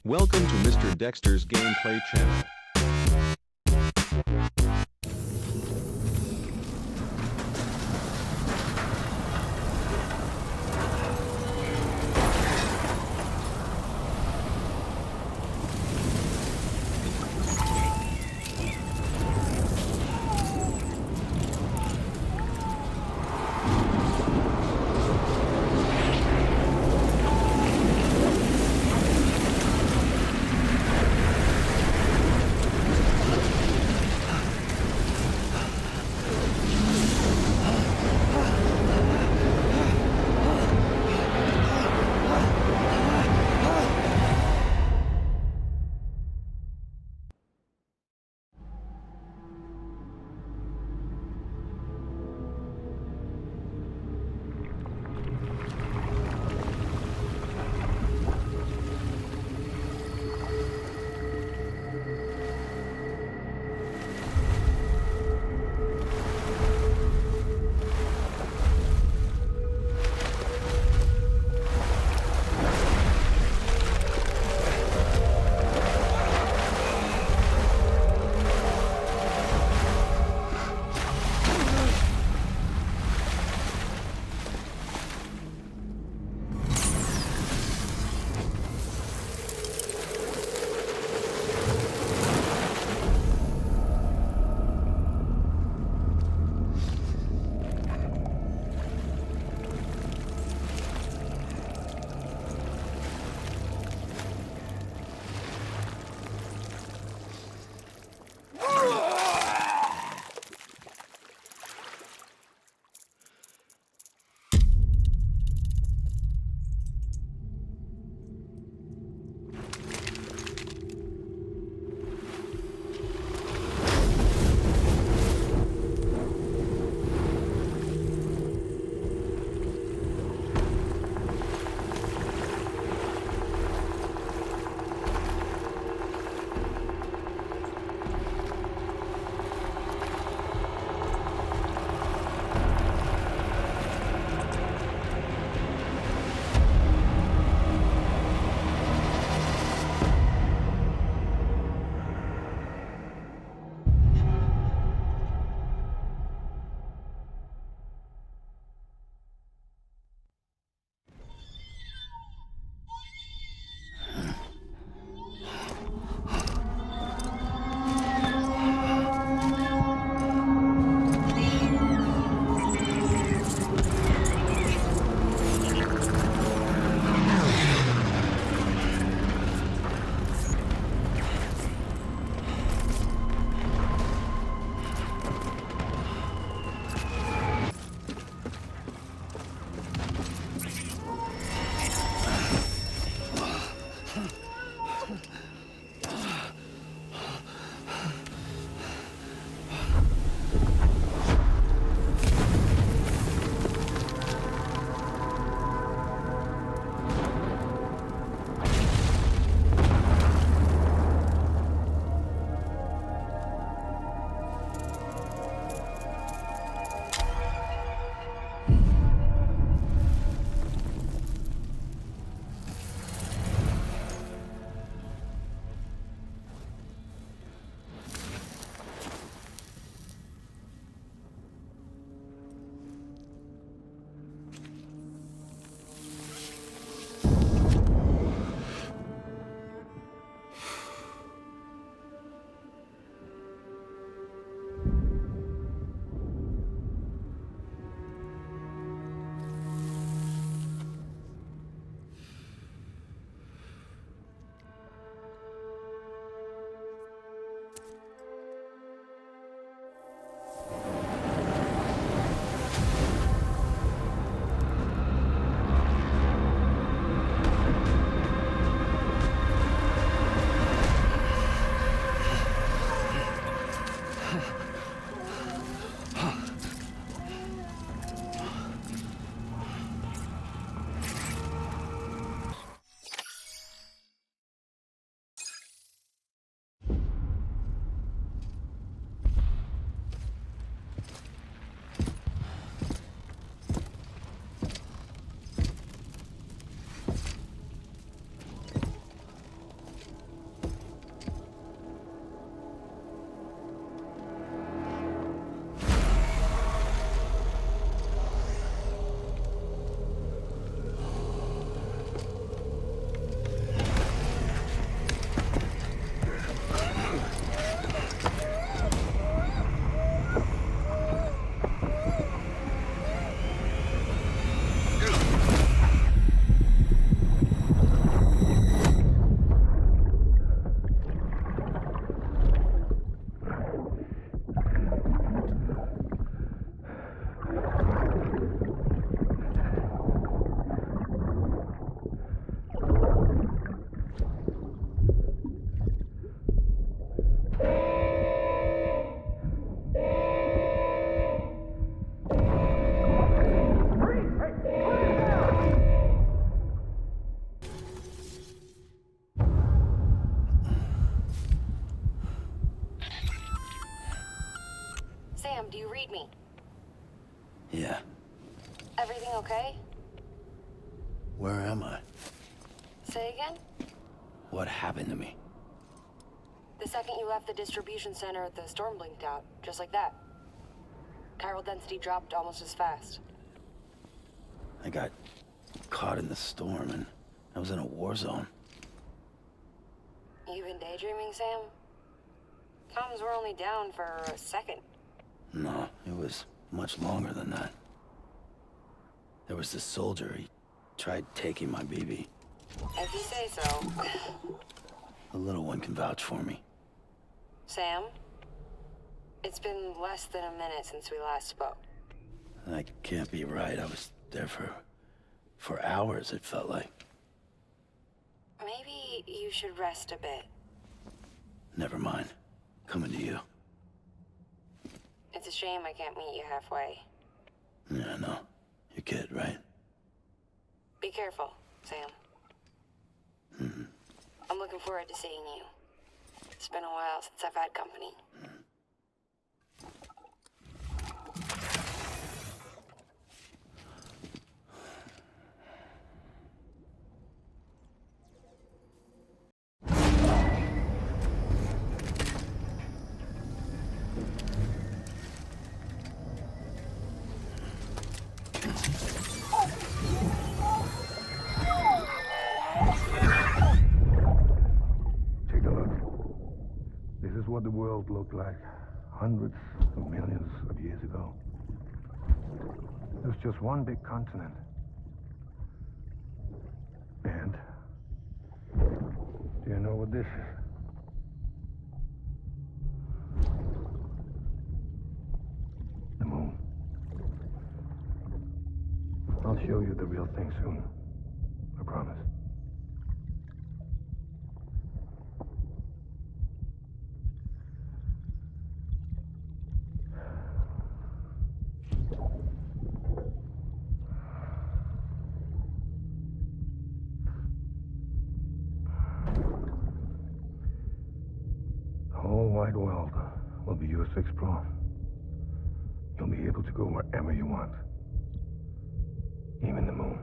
Welcome to Mr. Dexter's Gameplay Channel. do you read me? Yeah. Everything okay? Where am I? Say again? What happened to me? The second you left the distribution center, the storm blinked out, just like that. Chiral density dropped almost as fast. I got caught in the storm and I was in a war zone. You been daydreaming, Sam? Comms were only down for a second. No, it was much longer than that. There was this soldier, he tried taking my BB. If you say so. The little one can vouch for me. Sam? It's been less than a minute since we last spoke. That can't be right. I was there for hours, it felt like. Maybe you should rest a bit. Never mind. Coming to you. It's a shame I can't meet you halfway. Yeah, I know. Your kid, right? Be careful, Sam. Mm-hmm. I'm looking forward to seeing you. It's been a while since I've had company. Take a look. This is what the world looked like hundreds of millions of years ago. It was just one big continent. And do you know what this is? The moon. I'll show you the real thing soon. I promise. The whole wide world will be yours to explore. You'll be able to go wherever you want. Even the moon.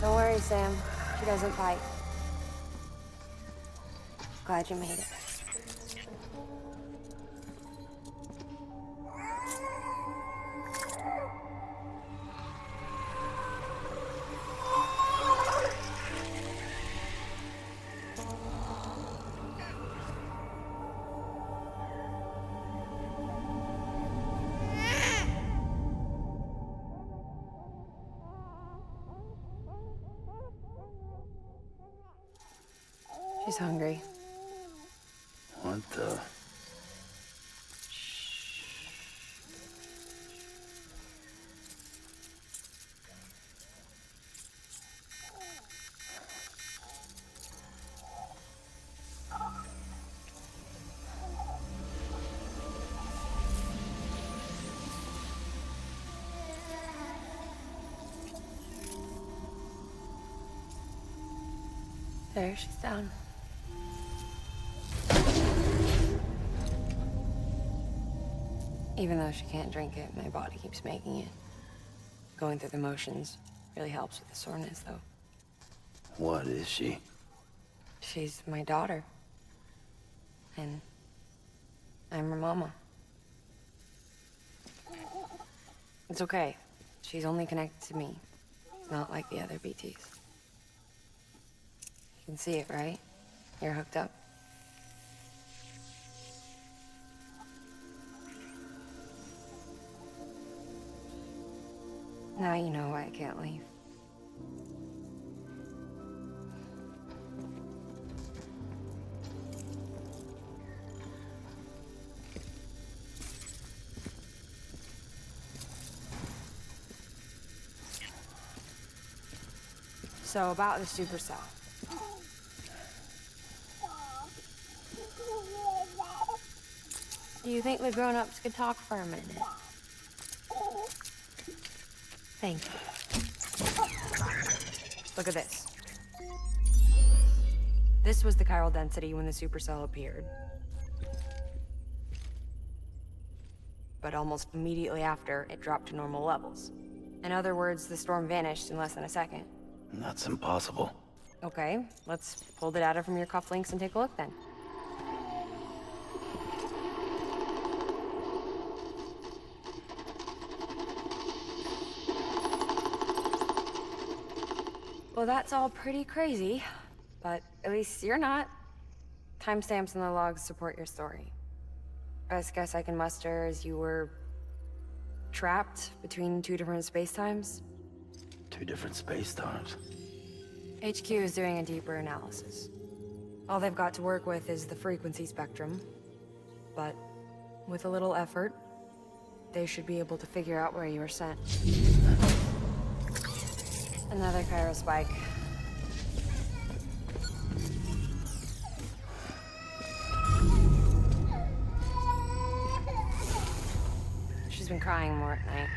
Don't worry, Sam. She doesn't bite. Glad you made it. She's hungry. What the? There, she's down. Even though she can't drink it, my body keeps making it. Going through the motions really helps with the soreness, though. What is she? She's my daughter. And I'm her mama. It's okay. She's only connected to me. Not like the other BTs. You can see it, right? You're hooked up. Now you know why I can't leave. So about the supercell. Do you think the grown-ups could talk for a minute? Thank you. Look at this. This was the chiral density when the supercell appeared. But almost immediately after, it dropped to normal levels. In other words, the storm vanished in less than a second. That's impossible. Okay, let's pull the data from your cufflinks and take a look then. Well, that's all pretty crazy, but at least you're not. Timestamps in the logs support your story. Best guess I can muster is you were trapped between two different spacetimes. Two different space times. HQ is doing a deeper analysis. All they've got to work with is the frequency spectrum, but with a little effort, they should be able to figure out where you were sent. Another chiral spike. She's been crying more at night.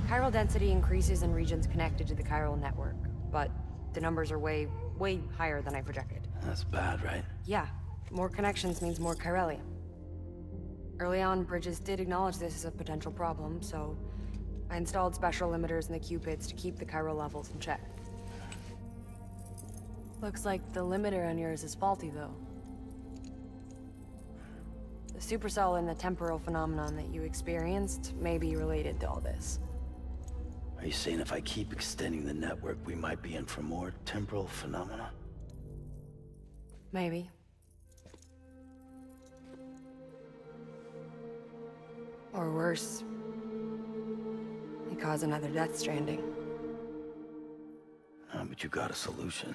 Chiral density increases in regions connected to the chiral network, but the numbers are way higher than I projected. That's bad, right? Yeah, more connections means more chiralium. Early on, Bridges did acknowledge this as a potential problem, so I installed special limiters in the Cupids to keep the chiral levels in check. Looks like the limiter on yours is faulty, though. The supercell and the temporal phenomenon that you experienced may be related to all this. Are you saying if I keep extending the network, we might be in for more temporal phenomena? Maybe. Or worse. It cause another death stranding. But you got a solution.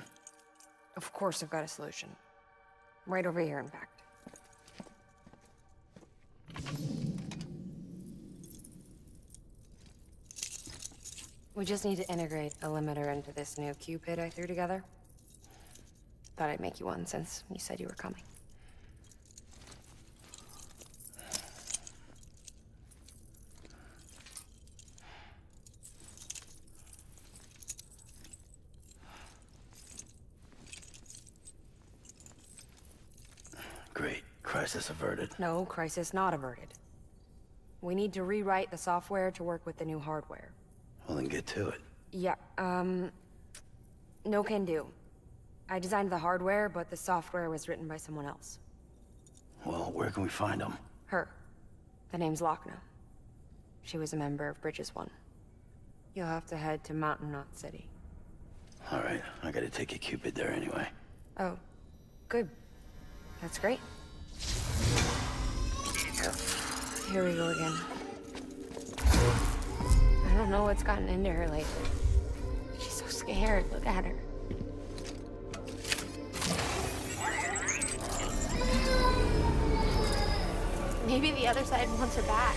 Of course I've got a solution. Right over here, in fact. We just need to integrate a limiter into this new Cupid I threw together. Thought I'd make you one since you said you were coming. Great. Crisis averted. No, crisis not averted. We need to rewrite the software to work with the new hardware. Well, then get to it. Yeah, no can do. I designed the hardware, but the software was written by someone else. Well, where can we find them? Her. The name's Lochna. She was a member of Bridges 1. You'll have to head to Mountain Knot City. All right, I gotta take a Cupid there anyway. Oh, good. That's great. Here we go again. I don't know what's gotten into her lately. She's so scared. Look at her. Maybe the other side wants her back.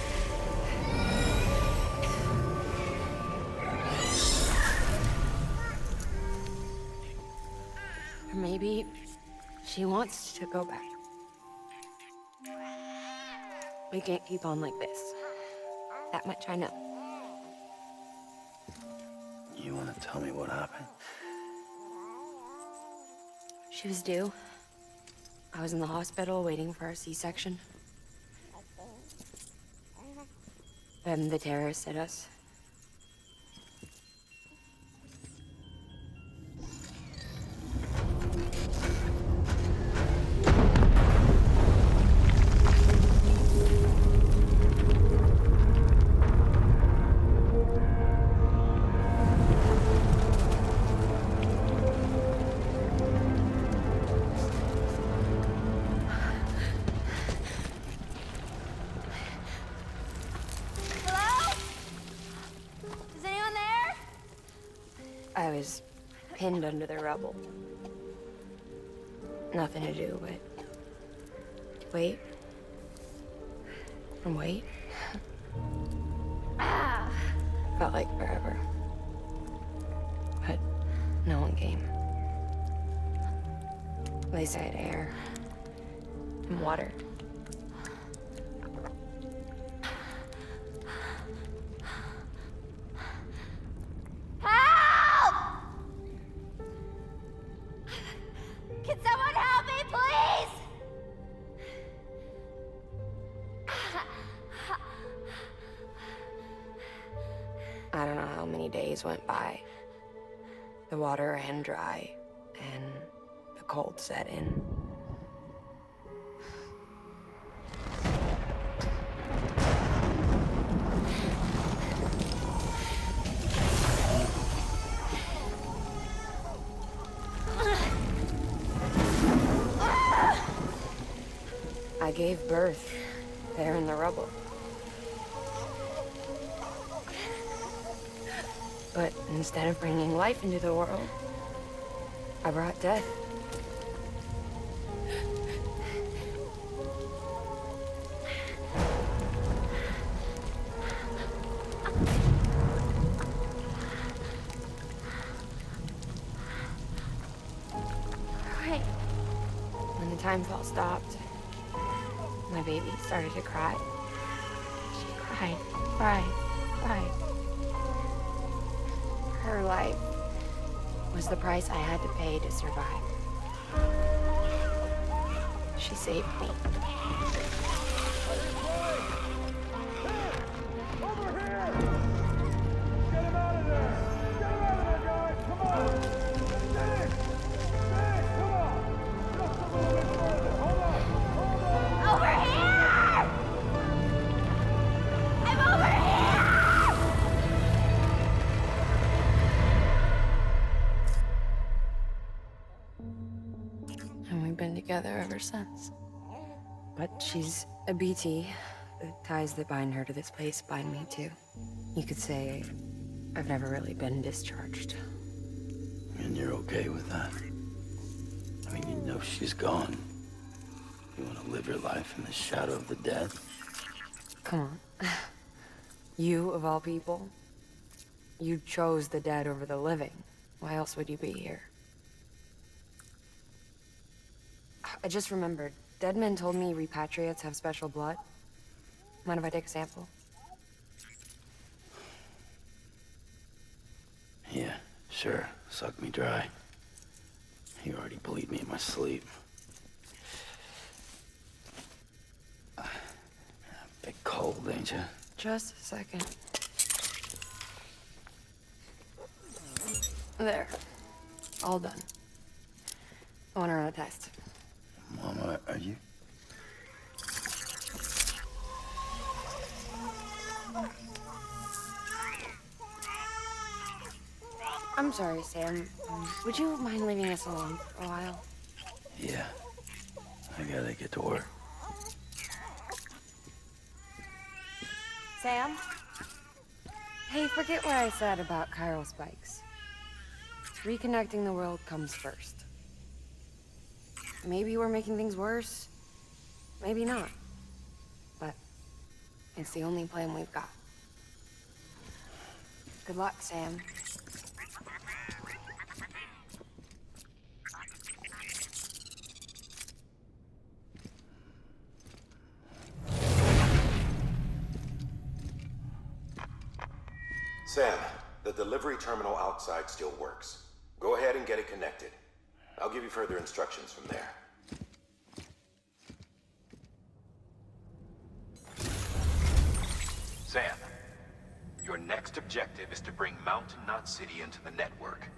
Or maybe she wants to go back. We can't keep on like this. That much I know. You wanna tell me what happened? She was due. I was in the hospital waiting for a C-section. Then the terrorists hit us. I was pinned under the rubble. Nothing to do but wait and wait. Felt like forever. But no one came. They said air and water. I don't know how many days went by. The water ran dry, and the cold set in. I gave birth there in the rubble. But instead of bringing life into the world, I brought death. Right. When the time fall stopped, my baby started to cry. She cried, cried. Her life was the price I had to pay to survive. She saved me. Over here! Get him out of there! Get him out of there, guys! Come on! Stay! Stay! Come on! Just a little bit further! Hold on! Hold on! Over here! I'm over here! And we've been together ever since. But she's a BT. The ties that bind her to this place bind me too. You could say I've never really been discharged. And you're okay with that? I mean, you know she's gone. You want to live your life in the shadow of the dead? Come on. You, of all people, you chose the dead over the living. Why else would you be here? I just remembered. Dead men told me repatriates have special blood. Mind if I take a sample? Yeah, sure. Suck me dry. You already bleed me in my sleep. Bit cold, ain't you? Just a second. There. All done. I want to run a test. Mama, are you? I'm sorry, Sam. Would you mind leaving us alone for a while? Yeah. I gotta get to work. Sam? Hey, forget what I said about chiral spikes. Reconnecting the world comes first. Maybe we're making things worse. Maybe not. But it's the only plan we've got. Good luck, Sam. Sam, the delivery terminal outside still works. Go ahead and get it connected. I'll give you further instructions from there. Sam, Your next objective is to bring Mountain Knot City into the network.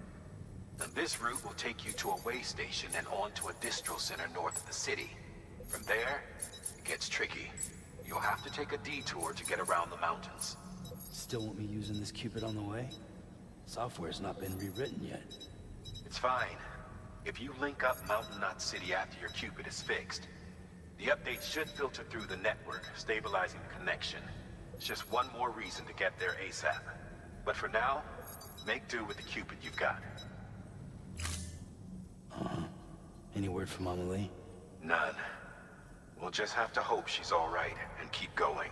Now, this route will take you to a way station and on to a distro center north of the city. From there, it gets tricky. You'll have to take a detour to get around the mountains. Still want me using this Cupid on the way? Software's not been rewritten yet. It's fine. If you link up Mountain Knot City after your Cupid is fixed, the update should filter through the network, stabilizing the connection. It's just one more reason to get there ASAP. But for now, make do with the Cupid you've got. Any word from Mama Lee? None. We'll just have to hope she's all right and keep going.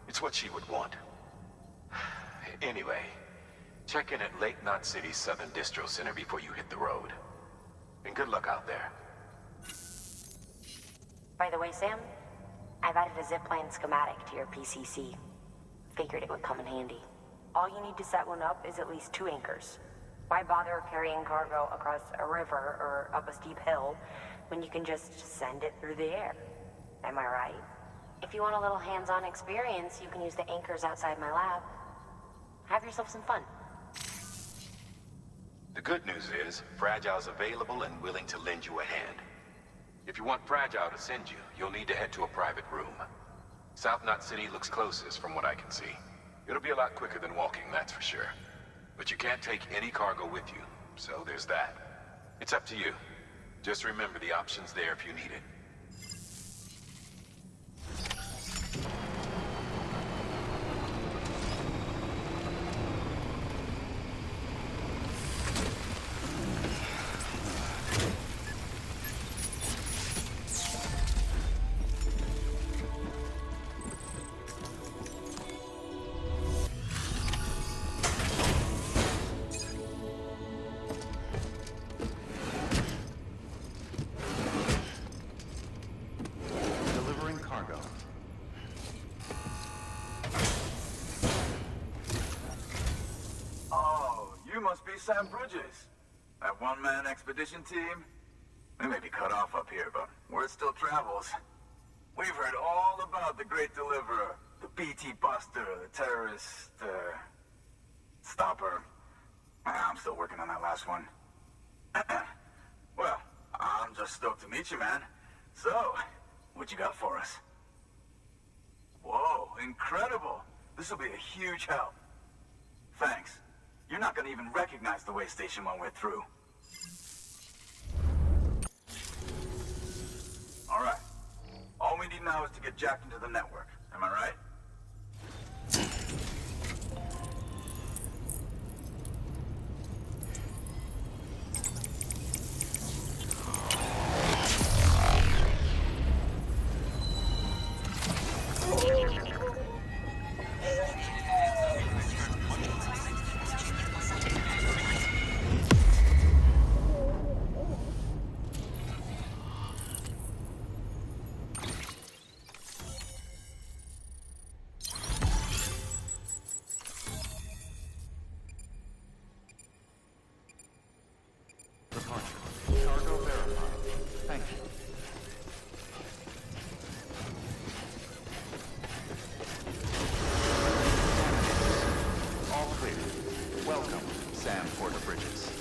It's what she would want. Anyway, check in at Lake Knot City's Southern Distro Center before you hit the road. And good luck out there. By the way, Sam, I've added a zipline schematic to your PCC. Figured it would come in handy. All you need to set one up is at least 2 anchors. Why bother carrying cargo across a river or up a steep hill when you can just send it through the air? Am I right? If you want a little hands-on experience, you can use the anchors outside my lab. Have yourself some fun. The good news is, Fragile's available and willing to lend you a hand. If you want Fragile to send you, you'll need to head to a private room. South Knot City looks closest from what I can see. It'll be a lot quicker than walking, that's for sure. But you can't take any cargo with you, so there's that. It's up to you. Just remember the option's there if you need it. Delivering cargo. Oh, you must be Sam Bridges. That one-man expedition team? We may be cut off up here, but word still travels. We've heard all about the Great Deliverer, the BT Buster, the terrorist, stopper. I'm still working on that last one. Well, I'm just stoked to meet you, man. So, what you got for us? Whoa, incredible. This will be a huge help. Thanks. You're not gonna even recognize the way station when we're through. All right. All we need now is to get jacked into the network. Am I right? Departure. Cargo verified. Thank you. All clear. Welcome, Sam Porter Bridges.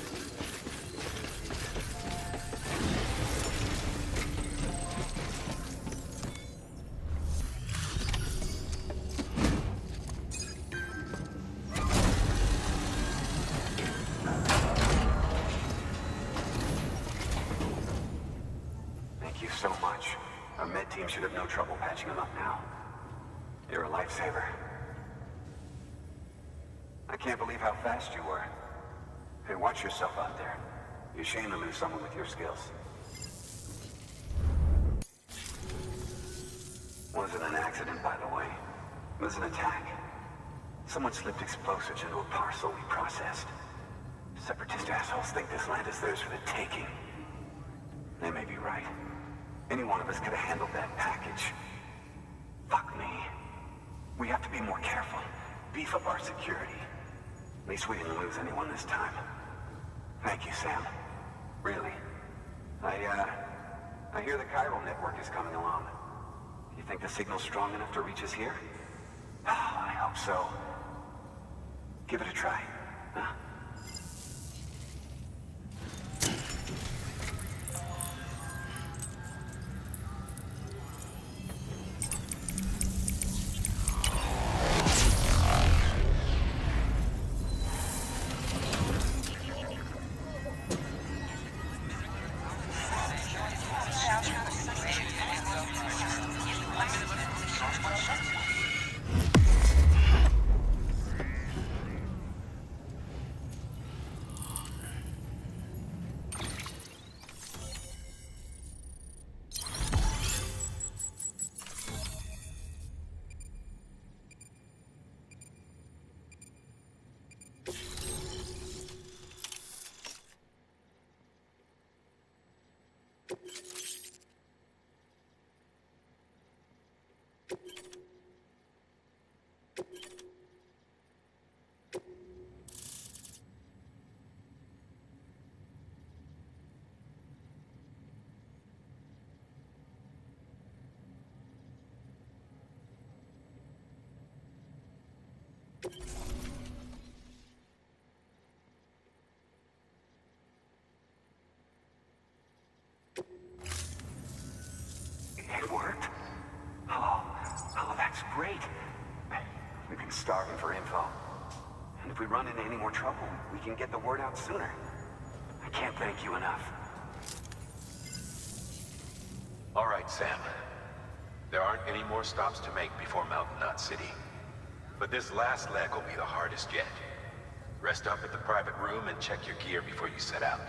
Thank you so much. Our med team should have no trouble patching him up now. You're a lifesaver. I can't believe how fast you were. Hey, watch yourself out there. You're ashamed to lose someone with your skills. Wasn't an accident, by the way. It was an attack. Someone slipped explosives into a parcel we processed. Separatist assholes think this land is theirs for the taking. They may be right. Any one of us could have handled that package. Fuck me. We have to be more careful. Beef up our security. At least we didn't lose anyone this time. Thank you, Sam. Really. I hear the chiral network is coming along. You think the signal's strong enough to reach us here? I hope so. Give it a try. Huh? It worked? Oh, that's great. We've been starving for info. And if we run into any more trouble, we can get the word out sooner. I can't thank you enough. All right, Sam. There aren't any more stops to make before Mountain Knot City. But this last leg will be the hardest yet. Rest up at the private room and check your gear before you set out.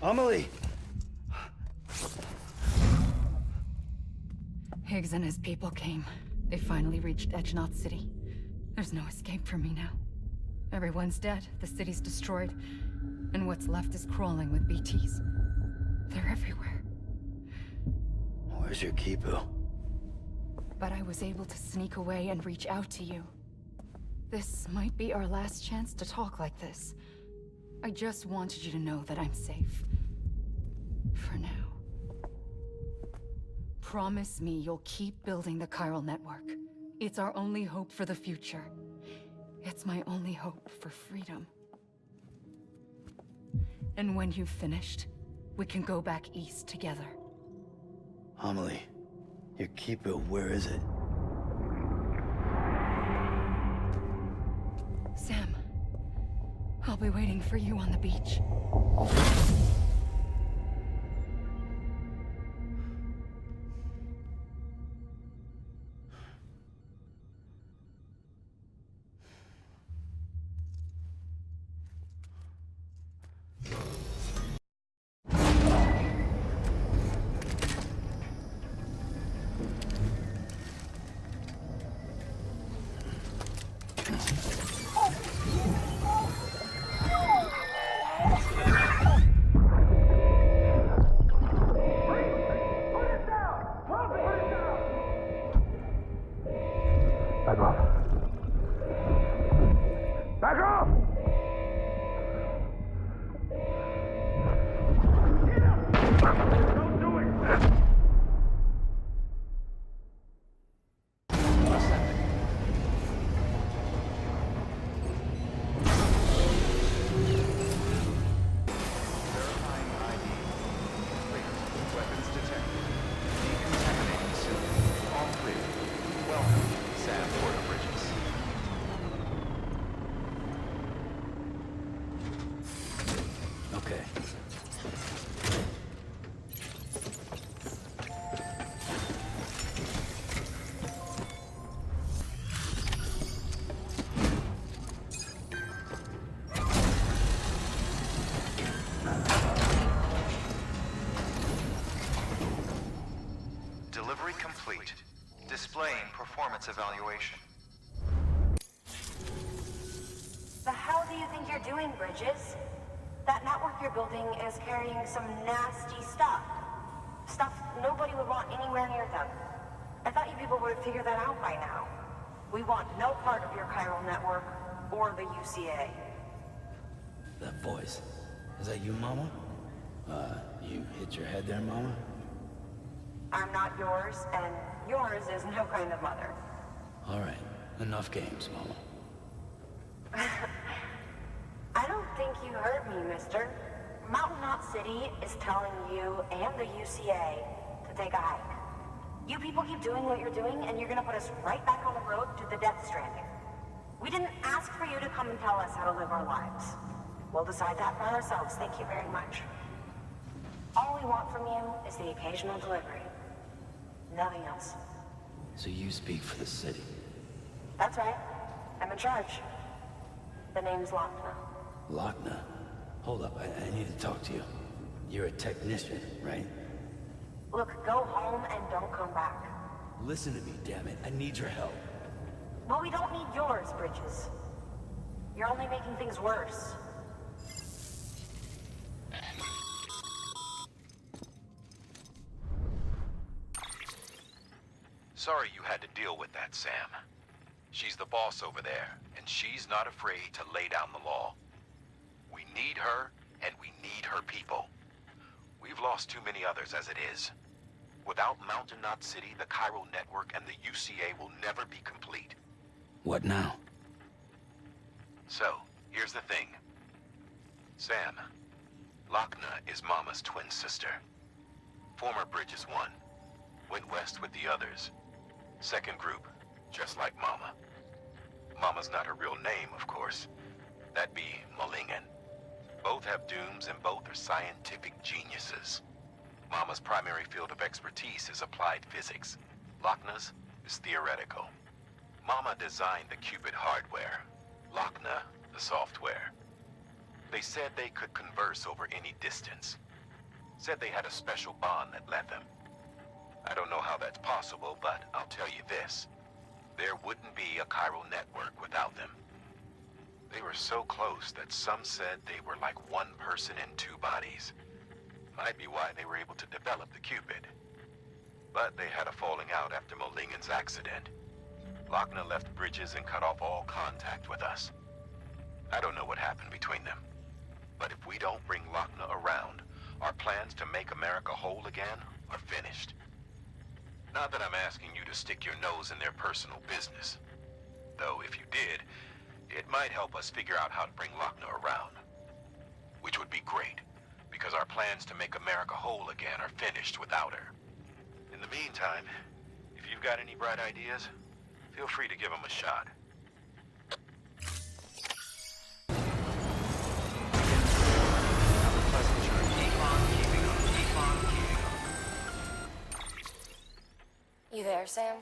Amelie! Higgs and his people came. They finally reached Knot City. There's no escape for me now. Everyone's dead, the city's destroyed, and what's left is crawling with BTs. They're everywhere. Where's your Kipu? But I was able to sneak away and reach out to you. This might be our last chance to talk like this. I just wanted you to know that I'm safe. For now. Promise me you'll keep building the chiral network. It's our only hope for the future. It's my only hope for freedom. And when you've finished, we can go back east together. Amelie, your Kipu, where is it? Sam, I'll be waiting for you on the beach. performance evaluation. The hell do you think you're doing, Bridges? That network you're building is carrying some nasty stuff. Stuff nobody would want anywhere near them. I thought you people would have figured that out by now. We want no part of your chiral network or the UCA. That voice. Is that you, Mama? You hit your head there, Mama? I'm not yours, and yours is no kind of mother. All right. Enough games, Mama. I don't think you heard me, mister. Mountain Knot City is telling you and the UCA to take a hike. You people keep doing what you're doing, and you're gonna put us right back on the road to the death stranding. We didn't ask for you to come and tell us how to live our lives. We'll decide that for ourselves, thank you very much. All we want from you is the occasional delivery. Nothing else. So you speak for the city? That's right. I'm in charge. The name's Lochna. Lochna? Hold up, I need to talk to you. You're a technician, right? Look, go home and don't come back. Listen to me, damn it. I need your help. Well, we don't need yours, Bridges. You're only making things worse. Sorry you had to deal with that, Sam. She's the boss over there, and she's not afraid to lay down the law. We need her, and we need her people. We've lost too many others as it is. Without Mountain Knot City, the chiral network and the UCA will never be complete. What now? So, here's the thing. Sam, Lochna is Mama's twin sister. Former Bridges 1. Went west with the others. Second group, just like Mama. Mama's not her real name, of course. That'd be Malingen. Both have dooms and both are scientific geniuses. Mama's primary field of expertise is applied physics. Lochna's is theoretical. Mama designed the Cupid hardware. Lochna, the software. They said they could converse over any distance. Said they had a special bond that led them. I don't know how that's possible, but I'll tell you this. There wouldn't be a chiral network without them. They were so close that some said they were like one person in two bodies. Might be why they were able to develop the Cupid. But they had a falling out after Molingen's accident. Lochna left Bridges and cut off all contact with us. I don't know what happened between them. But if we don't bring Lochna around, our plans to make America whole again are finished. Not that I'm asking you to stick your nose in their personal business. Though if you did, it might help us figure out how to bring Lochna around. Which would be great, because our plans to make America whole again are finished without her. In the meantime, if you've got any bright ideas, feel free to give them a shot. Have a pleasant journey. Keep on keeping up. Keep on keeping up. You there, Sam?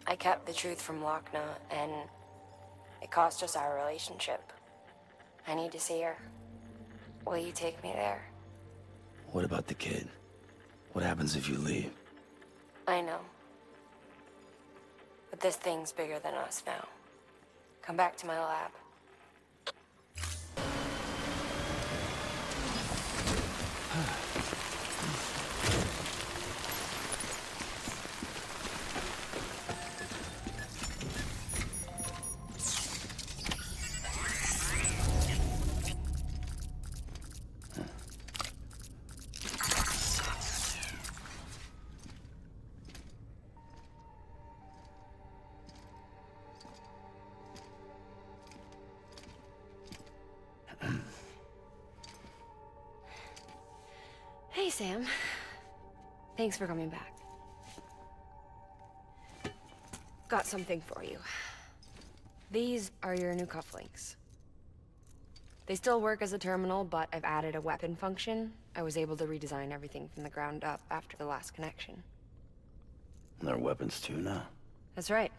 I kept the truth from Lochna, and it cost us our relationship. I need to see her. Will you take me there? What about the kid? What happens if you leave? I know. But this thing's bigger than us now. Come back to my lab. Hey, Sam. Thanks for coming back. Got something for you. These are your new cufflinks. They still work as a terminal, but I've added a weapon function. I was able to redesign everything from the ground up after the last connection. They're weapons too now. That's right.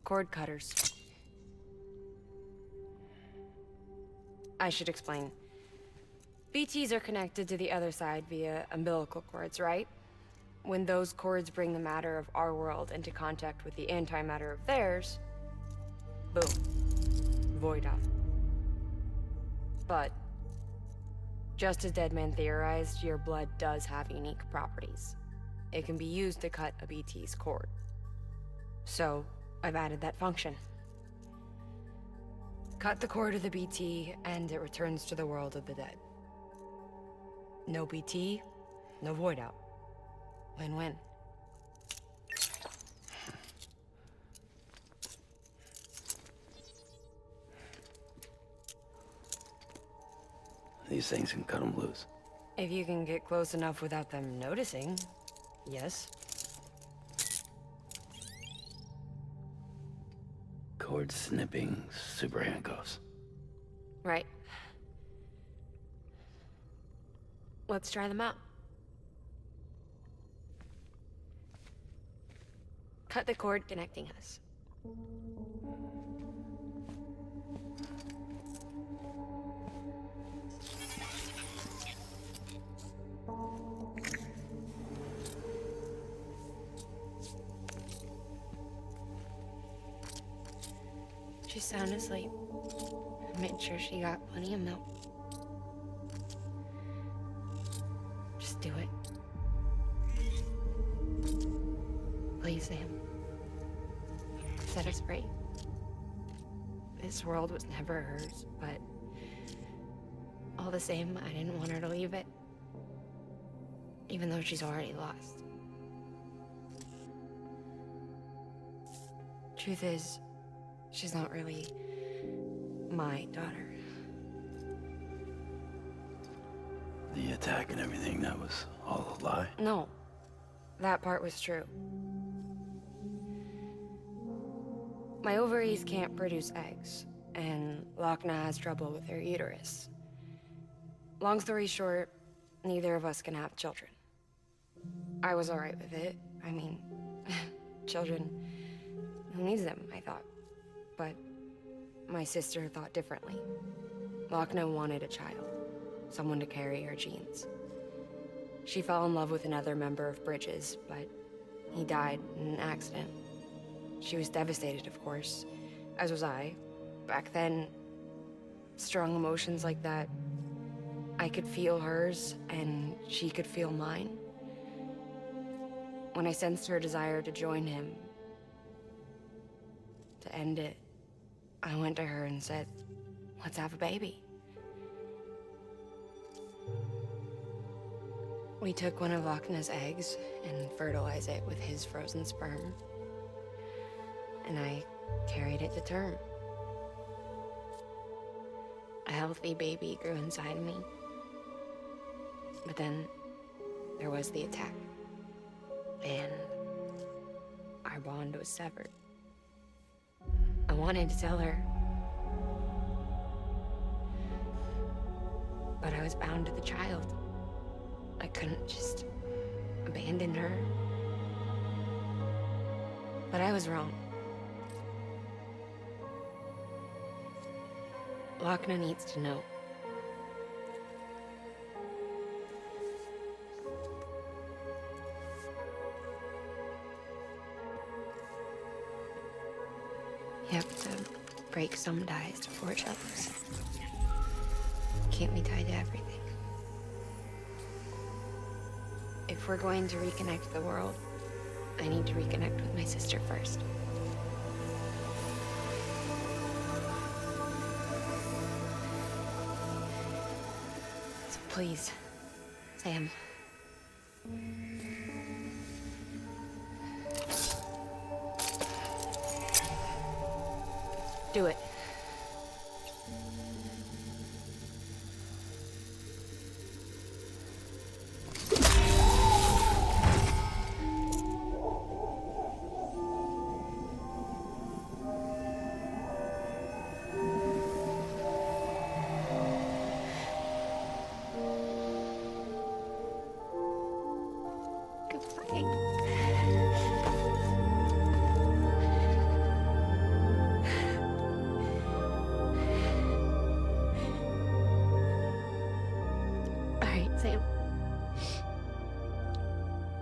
Cord cutters. I should explain. BTs are connected to the other side via umbilical cords, right? when those cords bring the matter of our world into contact with the antimatter of theirs, boom, void out. But, just as Deadman theorized, your blood does have unique properties. It can be used to cut a BT's cord. So, I've added that function. Cut the cord of the BT, and it returns to the world of the dead. No BT, no void out. Win-win. These things can cut them loose. If you can get close enough without them noticing, yes. Cord snipping, super handcuffs. Right. Let's try them out. Cut the cord connecting us. She's sound asleep. I made sure she got plenty of milk. Just do it. Please, Sam. Set us free. This world was never hers, but all the same, I didn't want her to leave it. Even though she's already lost. Truth is, she's not really my daughter. The attack and everything, that was all a lie? No, that part was true. My ovaries can't produce eggs, and Lochna has trouble with her uterus. Long story short, neither of us can have children. I was alright with it. I mean, children, who needs them, I thought. But my sister thought differently. Lochna wanted a child, someone to carry her genes. She fell in love with another member of Bridges, but he died in an accident. She was devastated, of course, as was I. Back then, strong emotions like that, I could feel hers, and she could feel mine. When I sensed her desire to join him, to end it, I went to her and said, let's have a baby. We took one of Lochna's eggs and fertilized it with his frozen sperm. And I carried it to term. A healthy baby grew inside me. But then there was the attack. And our bond was severed. I wanted to tell her. But I was bound to the child. I couldn't just abandon her. But I was wrong. Lochna needs to know. You have to break some ties to forge others. Can't be tied to everything. If we're going to reconnect the world, I need to reconnect with my sister first. So please, Sam. Do it. Goodbye.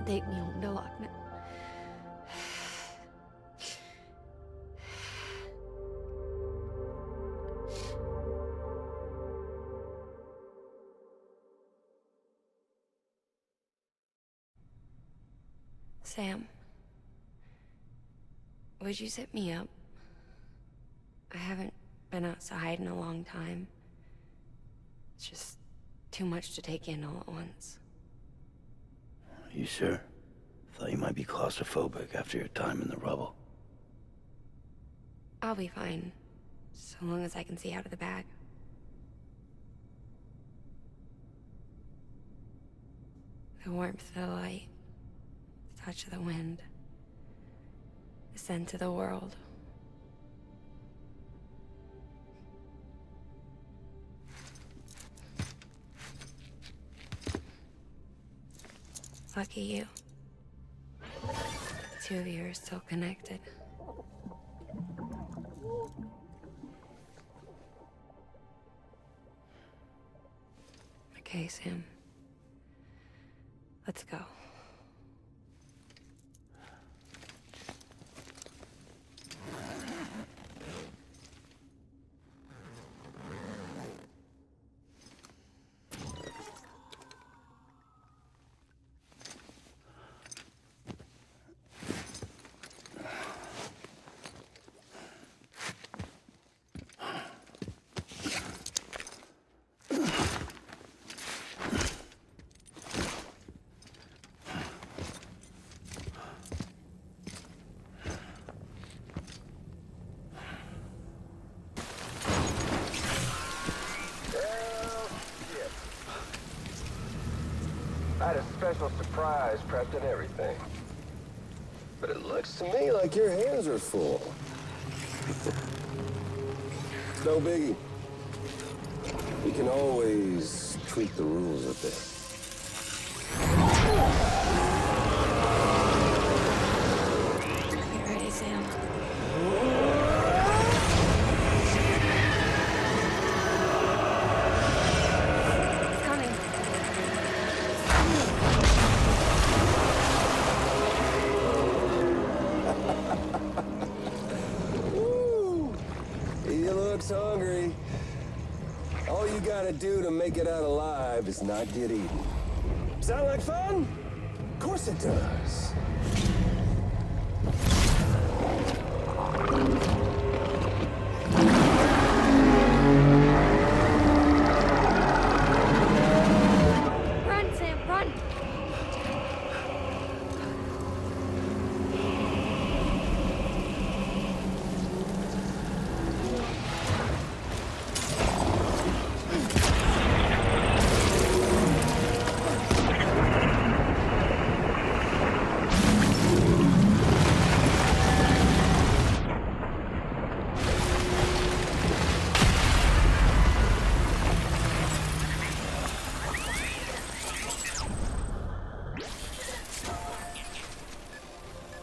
Take me home to Lockman. Sam, would you sit me up? I haven't been outside in a long time. It's just too much to take in all at once. You sure? Thought you might be claustrophobic after your time in the rubble. I'll be fine, so long as I can see out of the bag. The warmth of the light, the touch of the wind, the scent of the world. Lucky you. The two of you are still connected. Okay, Sam. Let's go. I had a special surprise prepped and everything. But it looks to me like your hands are full. It's no biggie. We can always tweak the rules a bit. You ready, Sam? It's coming. Woo! He looks hungry. All you gotta do to make it out alive is not get eaten. Sound like fun? Of course it does. Run, Sam, run!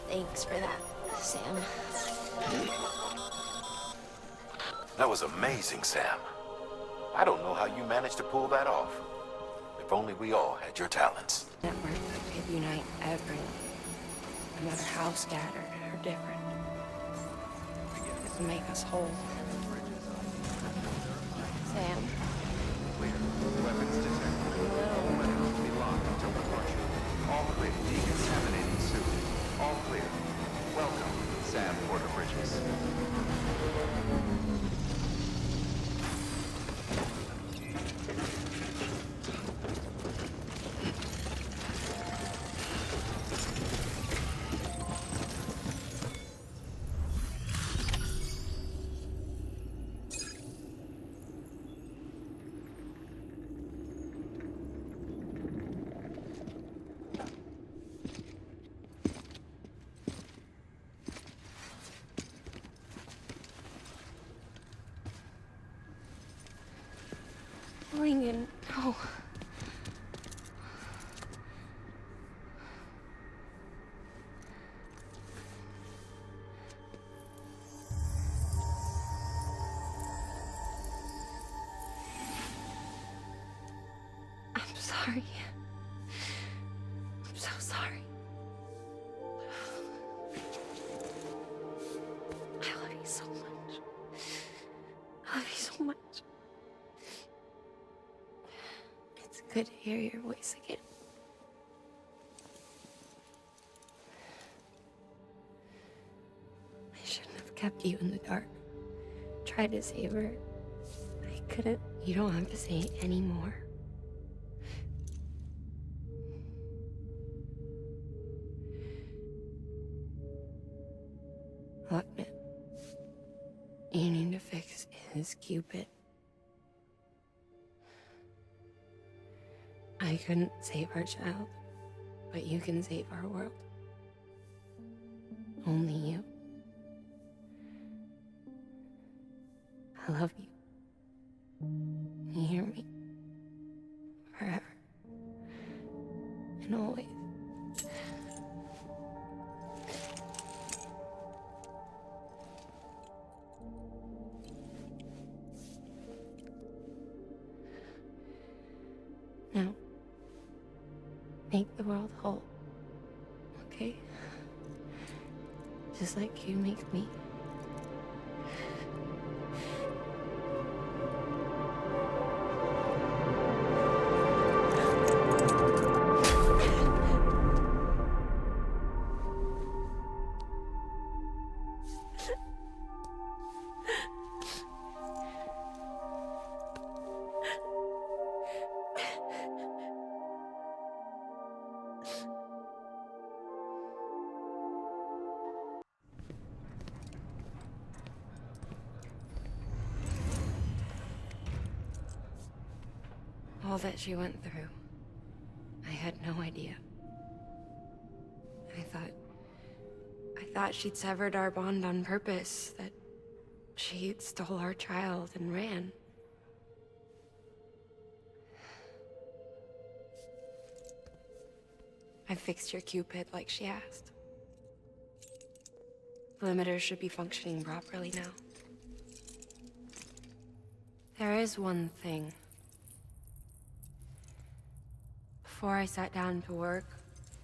Thanks for that, Sam. That was amazing, Sam. I don't know how you managed to pull that off. If only we all had your talents. Network could unite everyone, no matter how scattered or different. It would make us whole. Sam? Weapons detected. All weapons will be locked until departure. All clear. Decontaminating suit. All clear. Welcome, Sam Porter Bridges. Ringing. No. I'm sorry. I'm so sorry. Good to hear your voice again. I shouldn't have kept you in the dark. Tried to save her. I couldn't. You don't have to say any more. Look, man. You need to fix his Cupid. I couldn't save our child, but you can save our world. Only you. I love you. You hear me? Forever. And always. Now, make the world whole, okay? Just like you make me. All that she went through, I had no idea. I thought she'd severed our bond on purpose, that she stole our child and ran. I fixed your Cupid like she asked. The limiter should be functioning properly now. There is one thing. Before I sat down to work,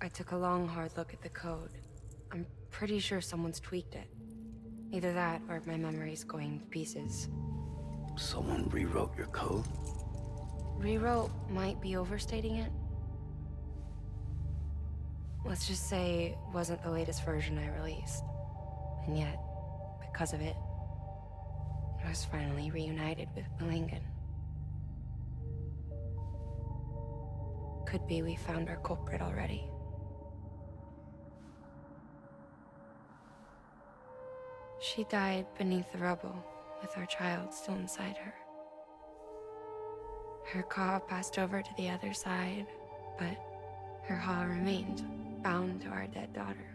I took a long, hard look at the code. I'm pretty sure someone's tweaked it. Either that, or my memory's going to pieces. Someone rewrote your code? Rewrote might be overstating it. Let's just say it wasn't the latest version I released. And yet, because of it, I was finally reunited with Malingen. Could be we found our culprit already. She died beneath the rubble, with our child still inside her. Her caw passed over to the other side, but her haw remained, bound to our dead daughter.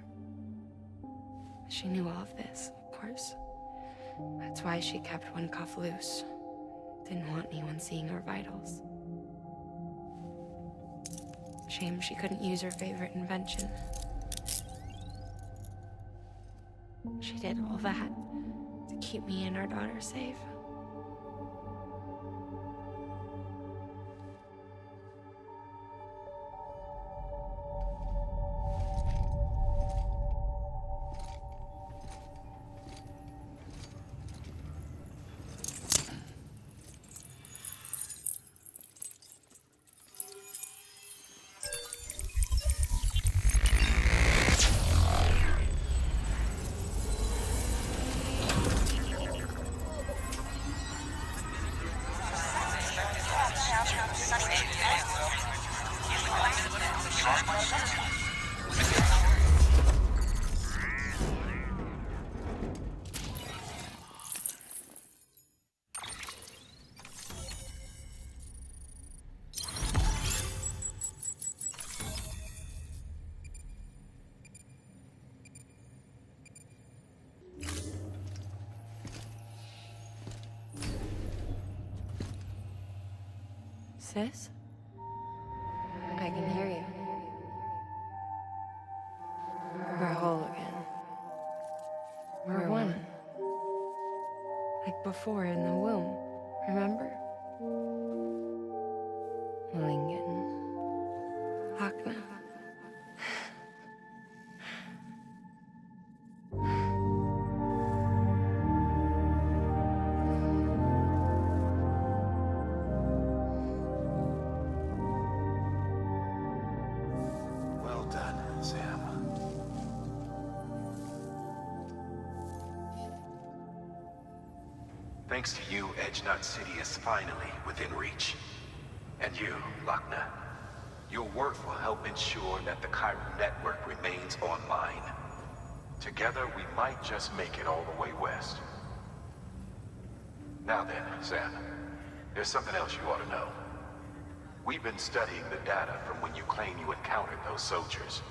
She knew all of this, of course. That's why she kept one cuff loose. Didn't want anyone seeing her vitals. Shame she couldn't use her favorite invention. She did all that to keep me and our daughter safe. Sis? I can hear you. We're whole again. We're one. Like before in the womb, remember? Lingen. Akna. Thanks to you, Edge Knot City is finally within reach. And you, Lochner, your work will help ensure that the chiral network remains online. Together, we might just make it all the way west. Now then, Sam, there's something else you ought to know. We've been studying the data from when you claim you encountered those soldiers.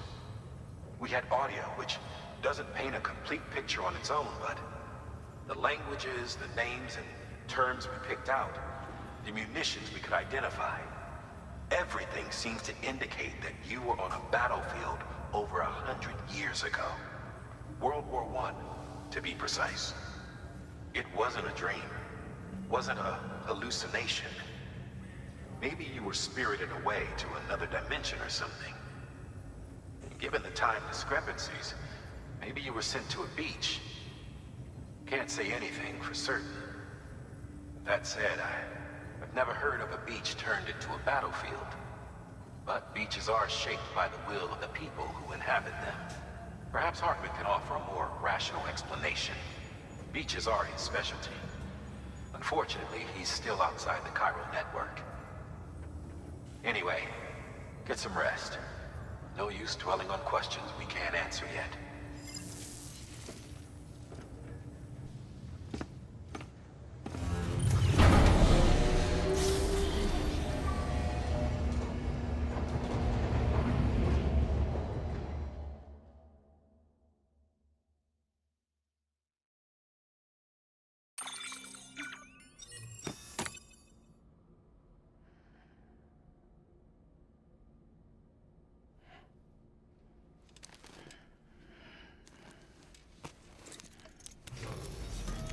We had audio, which doesn't paint a complete picture on its own, but the languages, the names, and terms we picked out, the munitions we could identify, everything seems to indicate that you were on a battlefield over 100 years ago. World War I, to be precise. It wasn't a dream. Wasn't a hallucination. Maybe you were spirited away to another dimension or something. Given the time discrepancies, maybe you were sent to a beach. Can't say anything for certain. That said, I've never heard of a beach turned into a battlefield. But beaches are shaped by the will of the people who inhabit them. Perhaps Hartman can offer a more rational explanation. Beaches are his specialty. Unfortunately, he's still outside the chiral network. Anyway, get some rest. No use dwelling on questions we can't answer yet.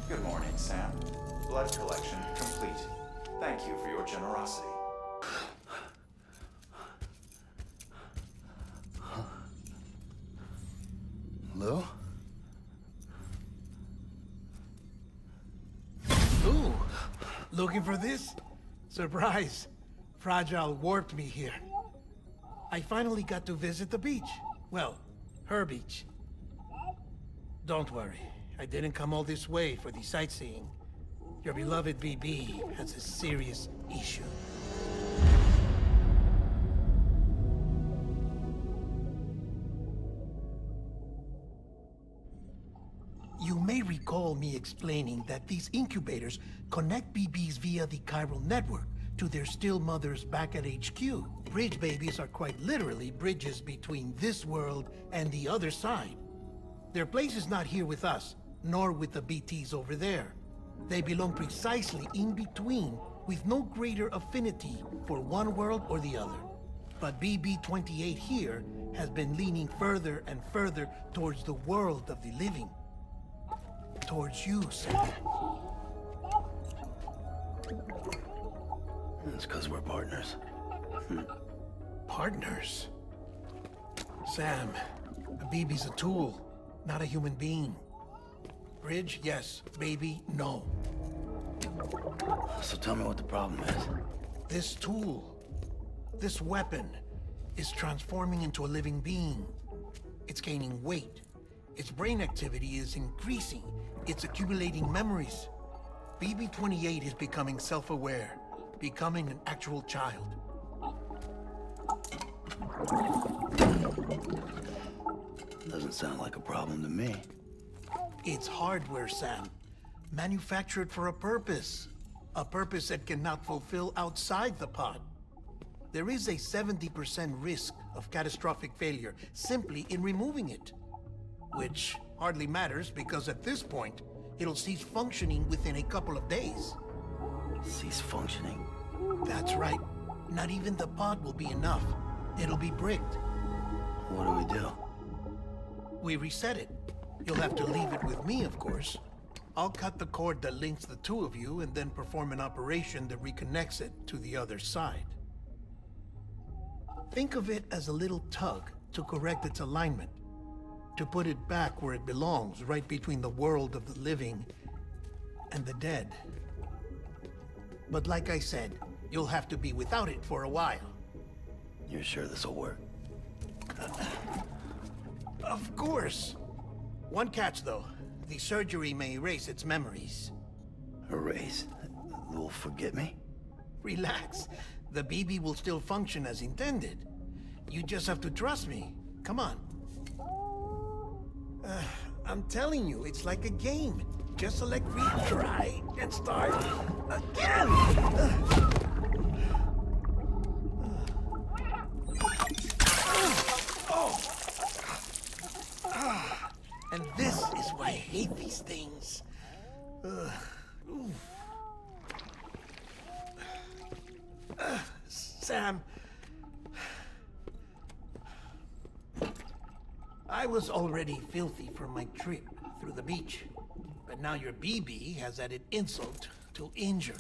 Good morning, Sam. Blood collection complete. Thank you for your generosity. Lou? Ooh, looking for this? Surprise. Fragile warped me here. I finally got to visit the beach. Well, her beach. Don't worry. I didn't come all this way for the sightseeing. Your beloved BB has a serious issue. You may recall me explaining that these incubators connect BBs via the chiral network to their still mothers back at HQ. Bridge babies are quite literally bridges between this world and the other side. Their place is not here with us, nor with the BTs over there. They belong precisely in between, with no greater affinity for one world or the other. But BB-28 here has been leaning further and further towards the world of the living. Towards you, Sam. It's because we're partners. Partners? Sam, a BB's a tool, not a human being. Bridge, yes. Baby, no. So tell me what the problem is. This tool, this weapon, is transforming into a living being. It's gaining weight. Its brain activity is increasing. It's accumulating memories. BB-28 is becoming self-aware, becoming an actual child. Doesn't sound like a problem to me. It's hardware, Sam. Manufactured for a purpose. A purpose that cannot fulfill outside the pod. There is a 70% risk of catastrophic failure simply in removing it. Which hardly matters because at this point, it'll cease functioning within a couple of days. Cease functioning? That's right. Not even the pod will be enough. It'll be bricked. What do we do? We reset it. You'll have to leave it with me, of course. I'll cut the cord that links the two of you and then perform an operation that reconnects it to the other side. Think of it as a little tug to correct its alignment, to put it back where it belongs, right between the world of the living and the dead. But like I said, you'll have to be without it for a while. You're sure this'll work? Of course. One catch, though. The surgery may erase its memories. Erase? We'll forget me? Relax. The BB will still function as intended. You just have to trust me. Come on. I'm telling you, it's like a game. Just select retry and start again. And this is why I hate these things. Sam, I was already filthy from my trip through the beach, but now your BB has added insult to injury.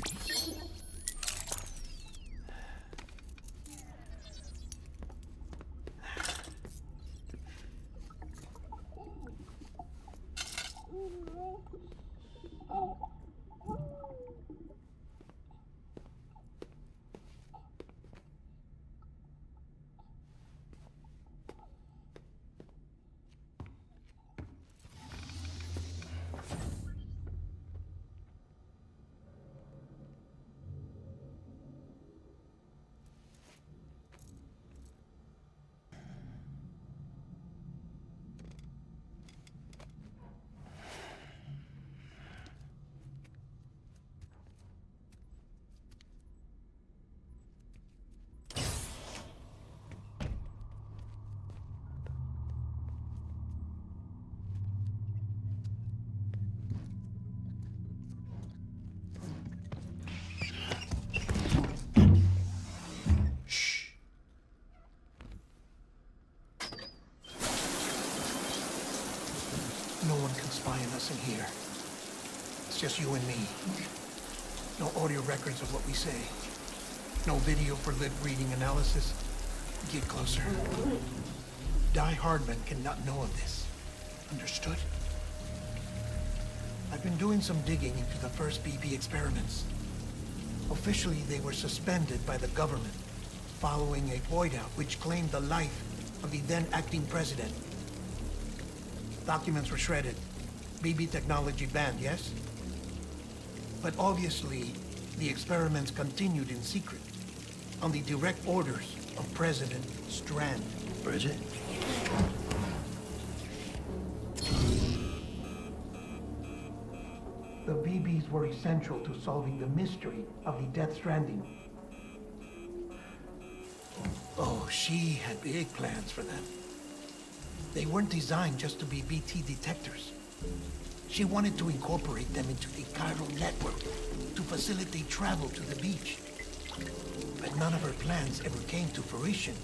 No one can spy on us in here. It's just you and me. No audio records of what we say. No video for lip reading analysis. Get closer. Die Hardman cannot know of this. Understood? I've been doing some digging into the first BB experiments. Officially, they were suspended by the government following a void out which claimed the life of the then acting president. Documents were shredded. BB technology banned, yes? But obviously, the experiments continued in secret, on the direct orders of President Strand. Bridget? The BBs were essential to solving the mystery of the Death Stranding. Oh, she had big plans for them. They weren't designed just to be BT detectors. She wanted to incorporate them into the chiral network to facilitate travel to the beach. But none of her plans ever came to fruition.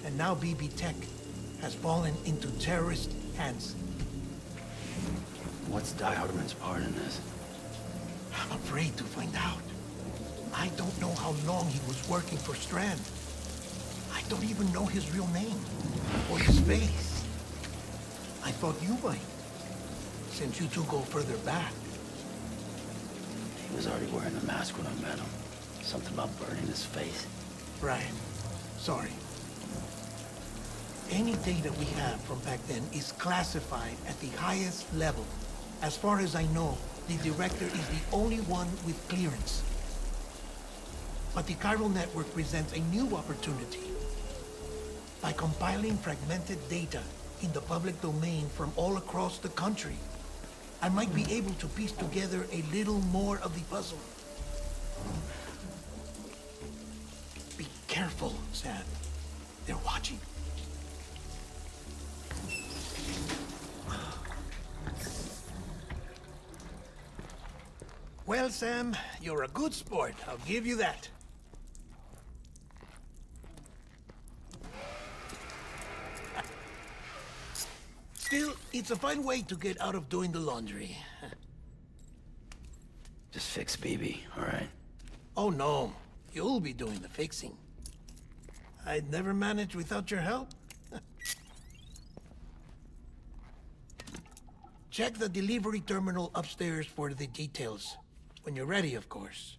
And now BB Tech has fallen into terrorist hands. What's Die Hardman's part in this? I'm afraid to find out. I don't know how long he was working for Strand. I don't even know his real name or his face. I thought you might, since you two go further back. He was already wearing the mask when I met him. Something about burning his face. Right. Sorry. Any data we have from back then is classified at the highest level. As far as I know, the director is the only one with clearance. But the chiral network presents a new opportunity. By compiling fragmented data in the public domain from all across the country, I might be able to piece together a little more of the puzzle. Be careful, Sam. They're watching. Well, Sam, you're a good sport. I'll give you that. Still, it's a fine way to get out of doing the laundry. Just fix BB, all right? Oh, no. You'll be doing the fixing. I'd never manage without your help. Check the delivery terminal upstairs for the details. When you're ready, of course.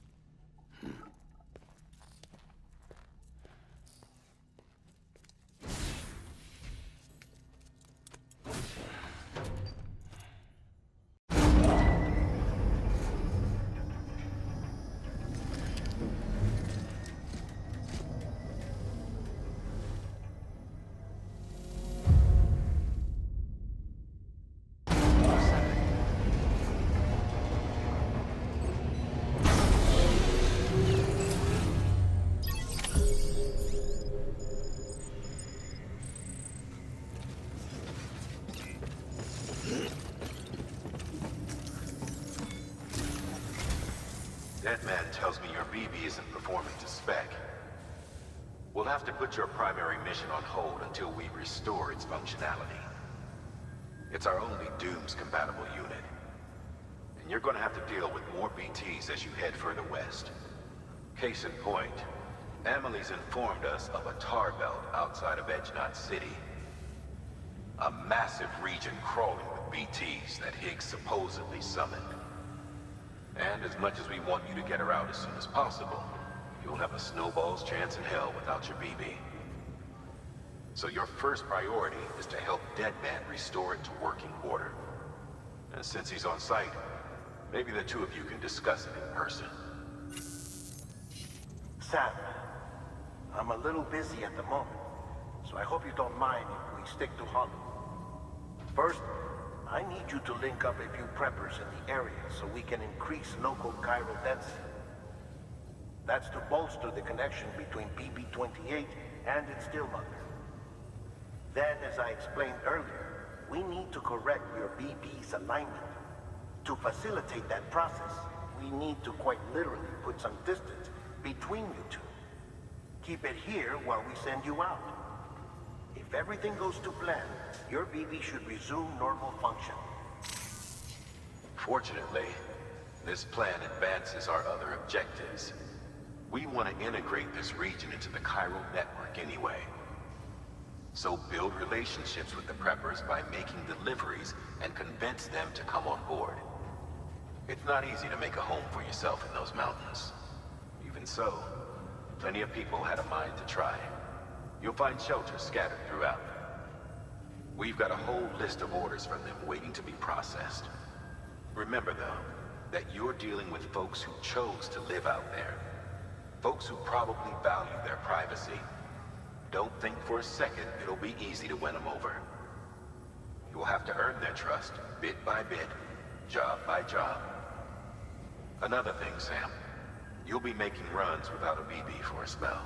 isn't performing to spec. We'll have to put your primary mission on hold until we restore its functionality. It's our only Dooms-compatible unit. And you're gonna have to deal with more BTs as you head further west. Case in point, Emily's informed us of a tar belt outside of Edgenot City. A massive region crawling with BTs that Higgs supposedly summoned. And as much as we want you to get her out as soon as possible, you'll have a snowball's chance in hell without your BB. So your first priority is to help Deadman restore it to working order. And since he's on site, maybe the two of you can discuss it in person. Sam, I'm a little busy at the moment, so I hope you don't mind if we stick to Hollywood. First, I need you to link up a few preppers in the area so we can increase local chiral density. That's to bolster the connection between BB-28 and its stillmother. Then, as I explained earlier, we need to correct your BB's alignment. To facilitate that process, we need to quite literally put some distance between you two. Keep it here while we send you out. If everything goes to plan, your BB should resume normal function. Fortunately, this plan advances our other objectives. We want to integrate this region into the chiral network anyway. So build relationships with the preppers by making deliveries and convince them to come on board. It's not easy to make a home for yourself in those mountains. Even so, plenty of people had a mind to try. You'll find shelters scattered throughout. We've got a whole list of orders from them waiting to be processed. Remember, though, that you're dealing with folks who chose to live out there. Folks who probably value their privacy. Don't think for a second it'll be easy to win them over. You'll have to earn their trust, bit by bit, job by job. Another thing, Sam. You'll be making runs without a BB for a spell.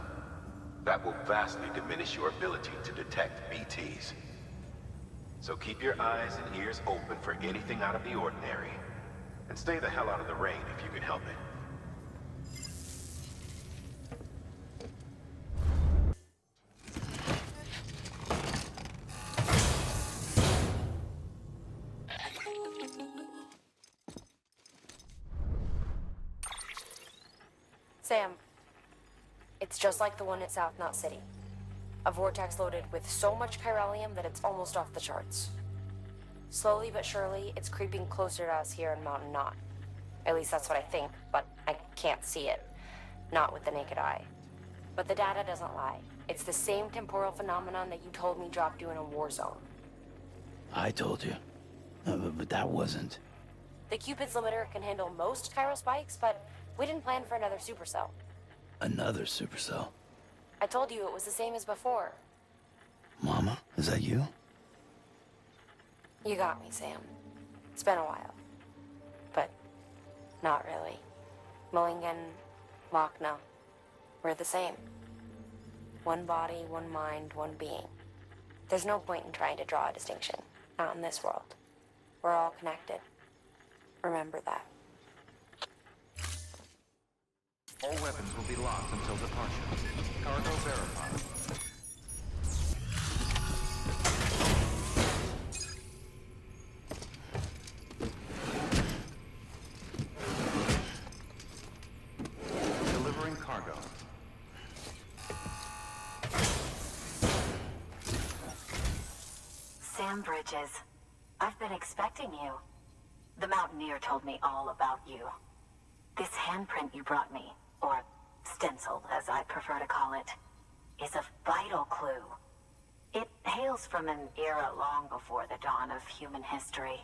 That will vastly diminish your ability to detect BTs. So keep your eyes and ears open for anything out of the ordinary. And stay the hell out of the rain if you can help it. Sam, it's just like the one at South Knot City. A vortex loaded with so much chiralium that it's almost off the charts. Slowly but surely, it's creeping closer to us here in Mountain Knot. At least that's what I think, but I can't see it. Not with the naked eye. But the data doesn't lie. It's the same temporal phenomenon that you told me dropped you in a war zone. I told you. But that wasn't. The Cupid's limiter can handle most chiral spikes, but we didn't plan for another supercell. Another supercell? I told you it was the same as before. Mama, is that you? You got me, Sam. It's been a while. But not really. Mulligan, Lochna, we're the same. One body, one mind, one being. There's no point in trying to draw a distinction. Not in this world. We're all connected. Remember that. All weapons will be locked until departure. Cargo verified. Delivering cargo. Sam Bridges, I've been expecting you. The Mountaineer told me all about you. This handprint you brought me, or stencil, as I prefer to call it, is a vital clue. It hails from an era long before the dawn of human history.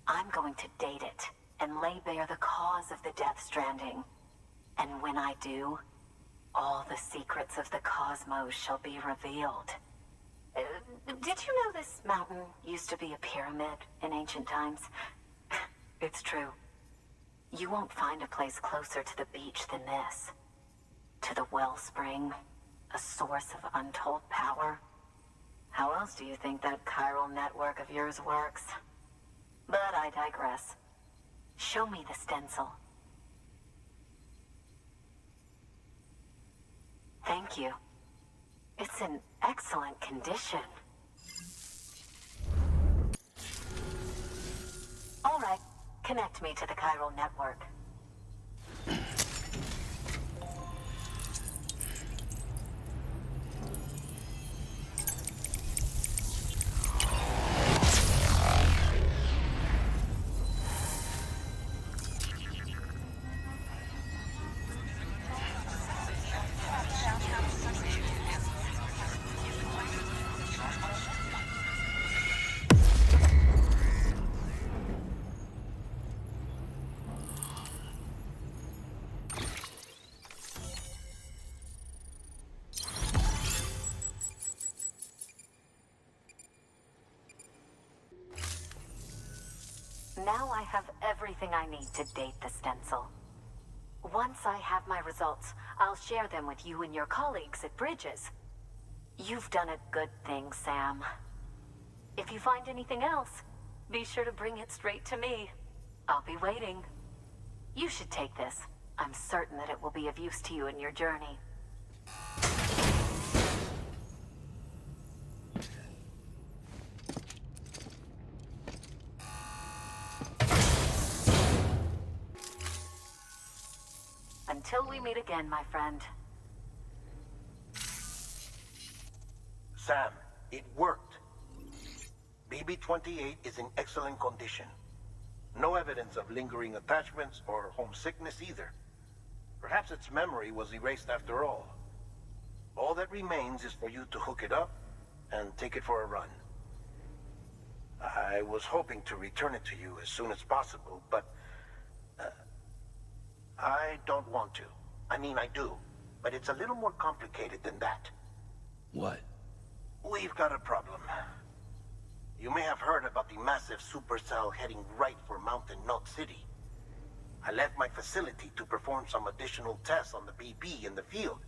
I'm going to date it and lay bare the cause of the Death Stranding. And when I do, all the secrets of the cosmos shall be revealed. Did you know this mountain used to be a pyramid in ancient times? It's true. You won't find a place closer to the beach than this. To the wellspring, a source of untold power. How else do you think that chiral network of yours works? But I digress. Show me the stencil. Thank you. It's in excellent condition. All right, connect me to the chiral network. Now I have everything I need to date the stencil. Once I have my results, I'll share them with you and your colleagues at Bridges. You've done a good thing, Sam. If you find anything else, be sure to bring it straight to me. I'll be waiting. You should take this. I'm certain that it will be of use to you in your journey. Until we meet again, my friend. Sam, it worked. BB-28 is in excellent condition. No evidence of lingering attachments or homesickness either. Perhaps its memory was erased after all. All that remains is for you to hook it up and take it for a run. I was hoping to return it to you as soon as possible, but I don't want to. I mean, I do, but it's a little more complicated than that. What? We've got a problem. You may have heard about the massive supercell heading right for Mountain Knot City. I left my facility to perform some additional tests on the BB in the field,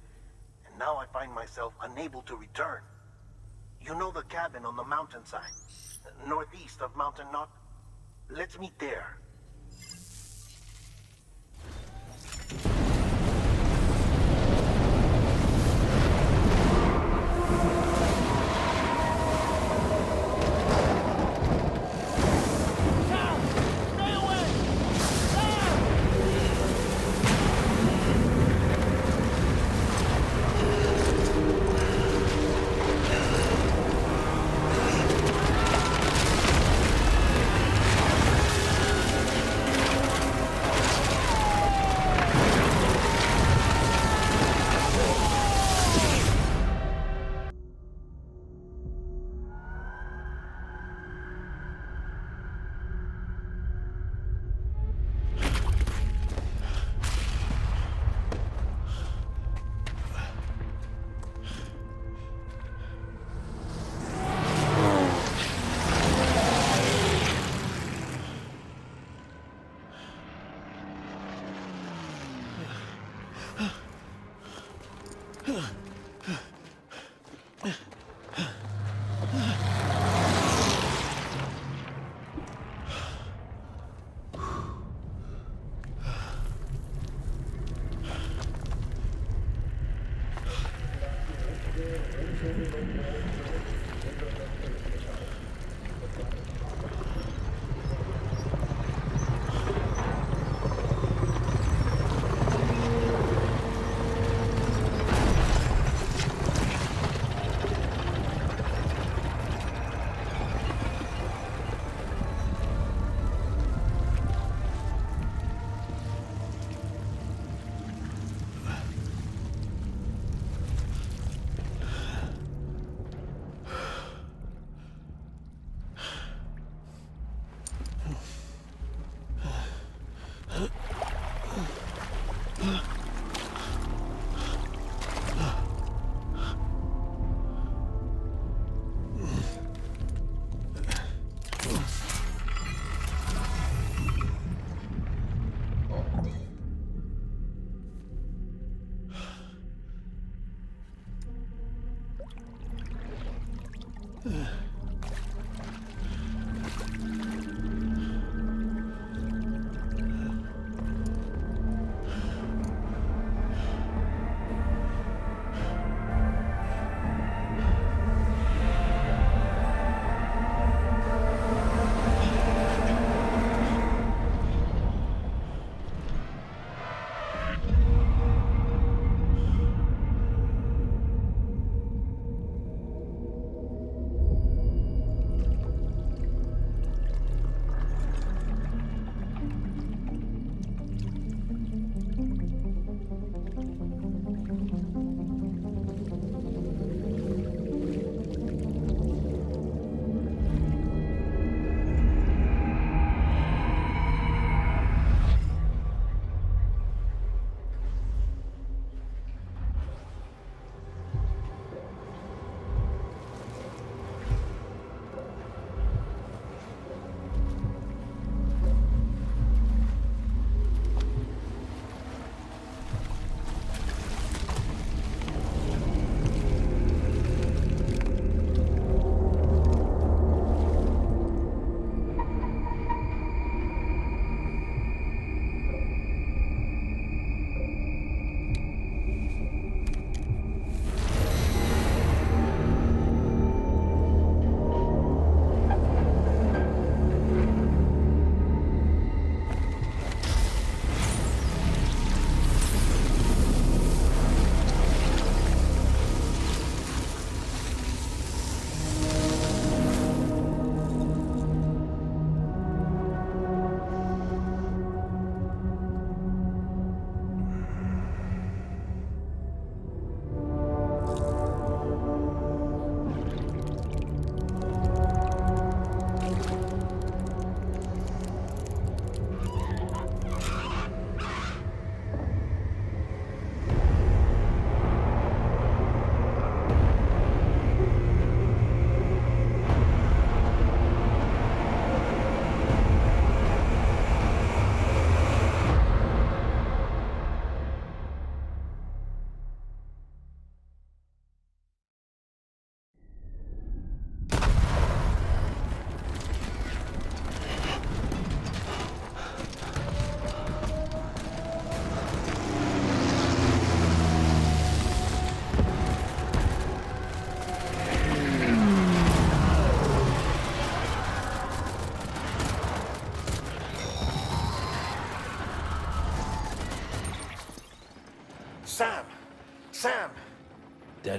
and now I find myself unable to return. You know the cabin on the mountainside, northeast of Mountain Knot? Let's meet there.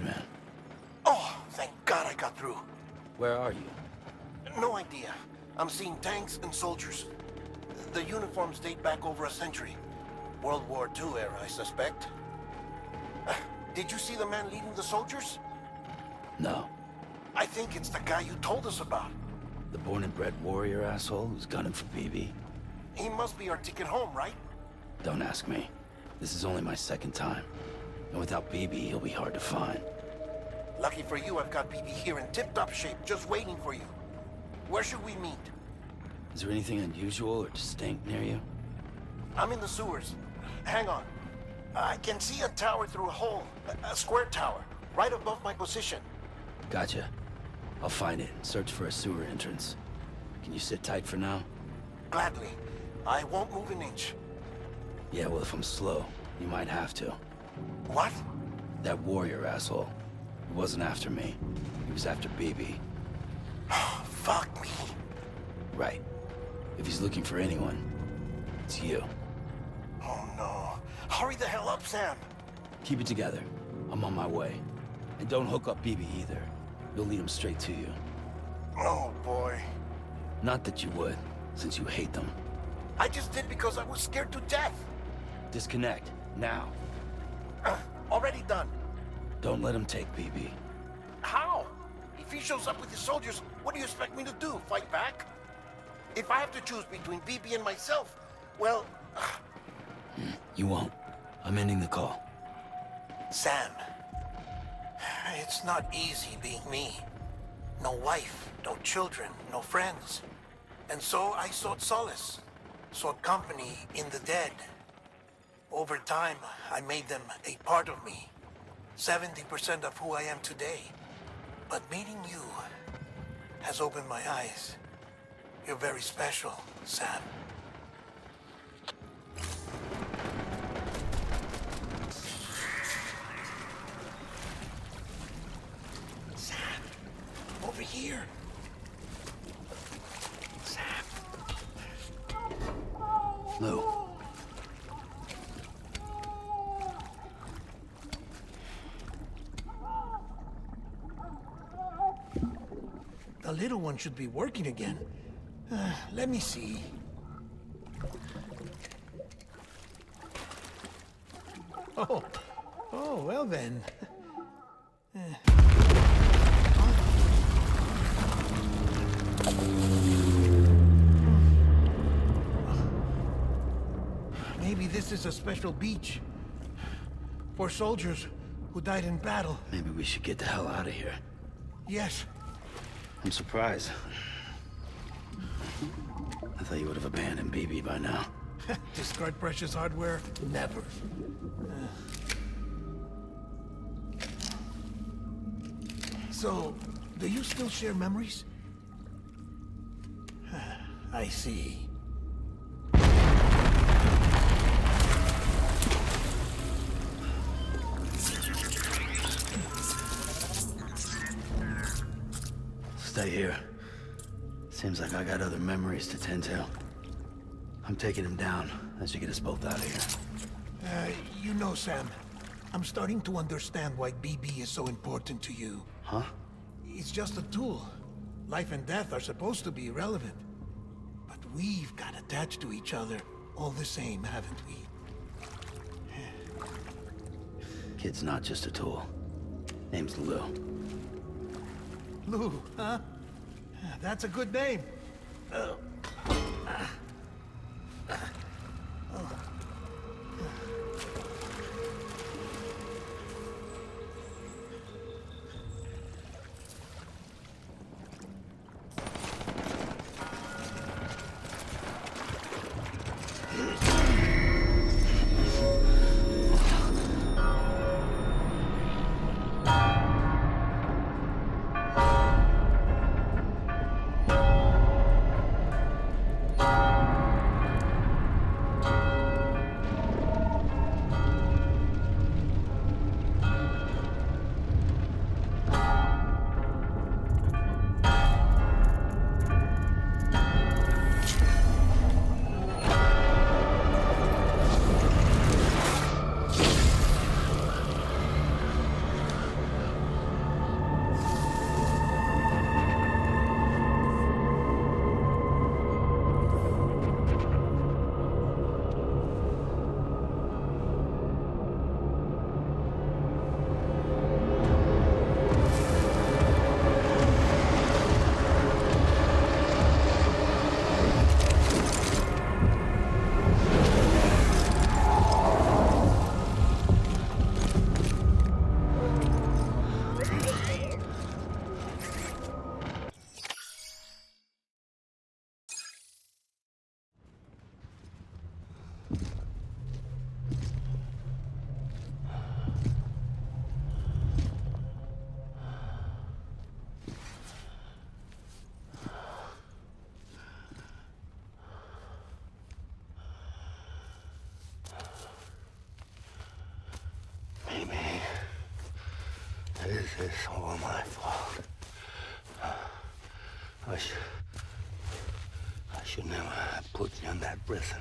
man? Oh, thank God I got through. Where are you? No idea. I'm seeing tanks and soldiers. The uniforms date back over a century. World War II era, I suspect. Did you see the man leading the soldiers? No. I think it's the guy you told us about. The born and bred warrior asshole who's gunning for BB? He must be our ticket home, right? Don't ask me. This is only my second time. And without BB, he'll be hard to find. Lucky for you, I've got BB here in tip-top shape, just waiting for you. Where should we meet? Is there anything unusual or distinct near you? I'm in the sewers. Hang on. I can see a tower through a hole. A square tower, right above my position. Gotcha. I'll find it and search for a sewer entrance. Can you sit tight for now? Gladly. I won't move an inch. Yeah, well, if I'm slow, you might have to. What? That warrior asshole. He wasn't after me. He was after BB. Fuck me. Right. If he's looking for anyone, it's you. Oh no. Hurry the hell up, Sam. Keep it together. I'm on my way. And don't hook up BB either. You'll lead him straight to you. Oh boy. Not that you would, since you hate them. I just did because I was scared to death. Disconnect, now. Already done. Don't let him take BB. How? If he shows up with his soldiers, what do you expect me to do? Fight back? If I have to choose between BB and myself, well... You won't. I'm ending the call. Sam, it's not easy being me. No wife, no children, no friends. And so I sought solace, sought company in the dead. Over time, I made them a part of me. 70% of who I am today. But meeting you has opened my eyes. You're very special, Sam. Sam, over here. Sam. Lou. The little one should be working again. Let me see. Oh, well then. Maybe this is a special beach for soldiers who died in battle. Maybe we should get the hell out of here. Yes. I'm surprised. I thought you would have abandoned BB by now. Discard precious hardware? Never. So, do you still share memories? I see. Stay here. Seems like I got other memories to tend to. I'm taking him down. That should get us both out of here. You know, Sam, I'm starting to understand why BB is so important to you. Huh? It's just a tool. Life and death are supposed to be irrelevant. But we've got attached to each other all the same, haven't we? Kid's not just a tool. Name's Lou. Lou, huh? That's a good name. This is all my fault. I should never have put you in that prison.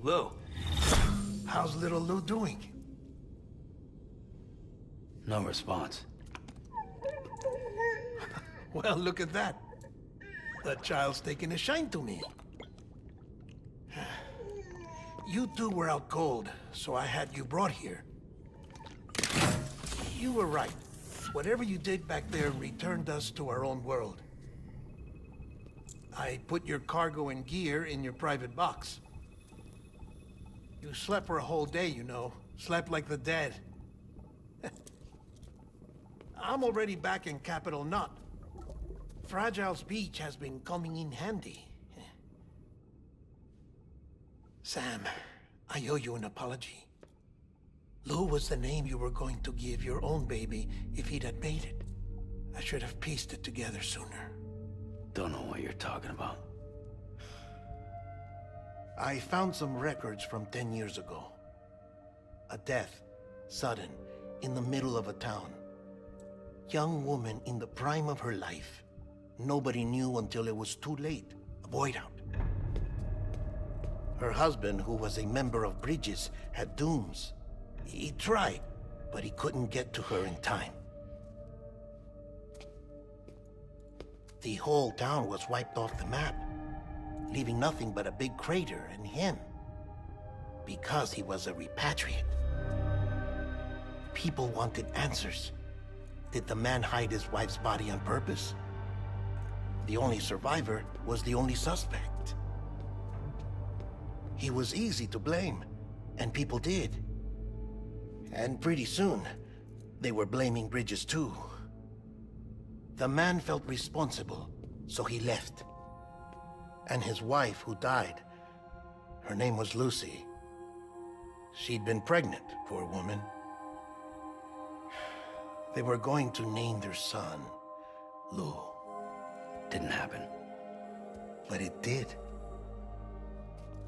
Lou. How's little Lou doing? No response. Well, look at that. The child's taking a shine to me. You two were out cold, so I had you brought here. You were right. Whatever you did back there returned us to our own world. I put your cargo and gear in your private box. You slept for a whole day, you know. Slept like the dead. I'm already back in Capital Knot. Fragile's beach has been coming in handy. Sam, I owe you an apology. Lou was the name you were going to give your own baby if he'd had made it. I should have pieced it together sooner. Don't know what you're talking about. I found some records from 10 years ago. A death, sudden, in the middle of a town. Young woman in the prime of her life. Nobody knew until it was too late. A void out. Her husband, who was a member of Bridges, had dooms. He tried, but he couldn't get to her in time. The whole town was wiped off the map, leaving nothing but a big crater and him. Because he was a repatriate. People wanted answers. Did the man hide his wife's body on purpose? The only survivor was the only suspect. He was easy to blame, and people did. And pretty soon, they were blaming Bridges too. The man felt responsible, so he left. And his wife, who died, her name was Lucy. She'd been pregnant, poor woman. They were going to name their son Lou. Didn't happen. But it did.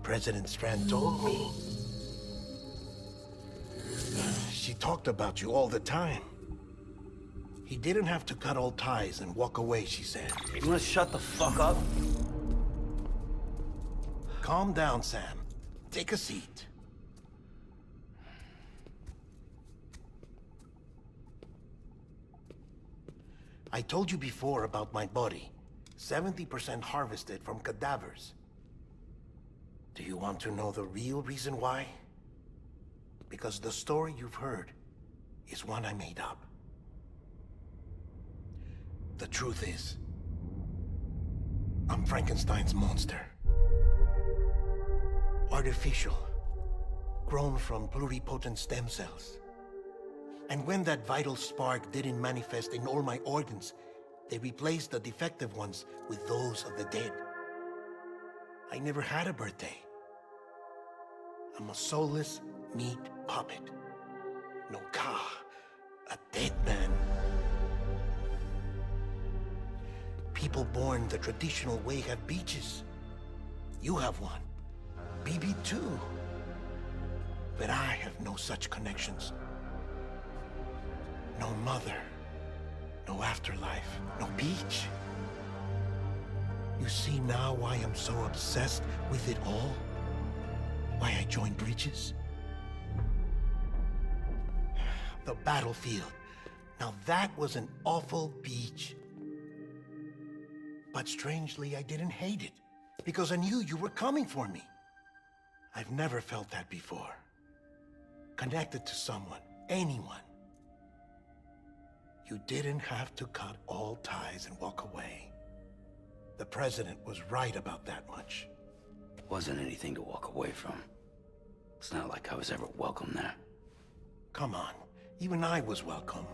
President Strand told me. She talked about you all the time. He didn't have to cut all ties and walk away, she said. You wanna shut the fuck up? Calm down, Sam. Take a seat. I told you before about my body. 70% harvested from cadavers. Do you want to know the real reason why? Because the story you've heard is one I made up. The truth is, I'm Frankenstein's monster. Artificial, grown from pluripotent stem cells. And when that vital spark didn't manifest in all my organs, they replaced the defective ones with those of the dead. I never had a birthday. I'm a soulless meat puppet. No ka, a dead man. People born the traditional way have beaches. You have one. BB too. But I have no such connections. No mother. No afterlife. No beach. You see now why I'm so obsessed with it all? Why I joined Bridges? The battlefield. Now that was an awful beach. But strangely, I didn't hate it, because I knew you were coming for me. I've never felt that before. Connected to someone, anyone. You didn't have to cut all ties and walk away. The president was right about that much. Wasn't anything to walk away from. It's not like I was ever welcome there. Come on, even I was welcome.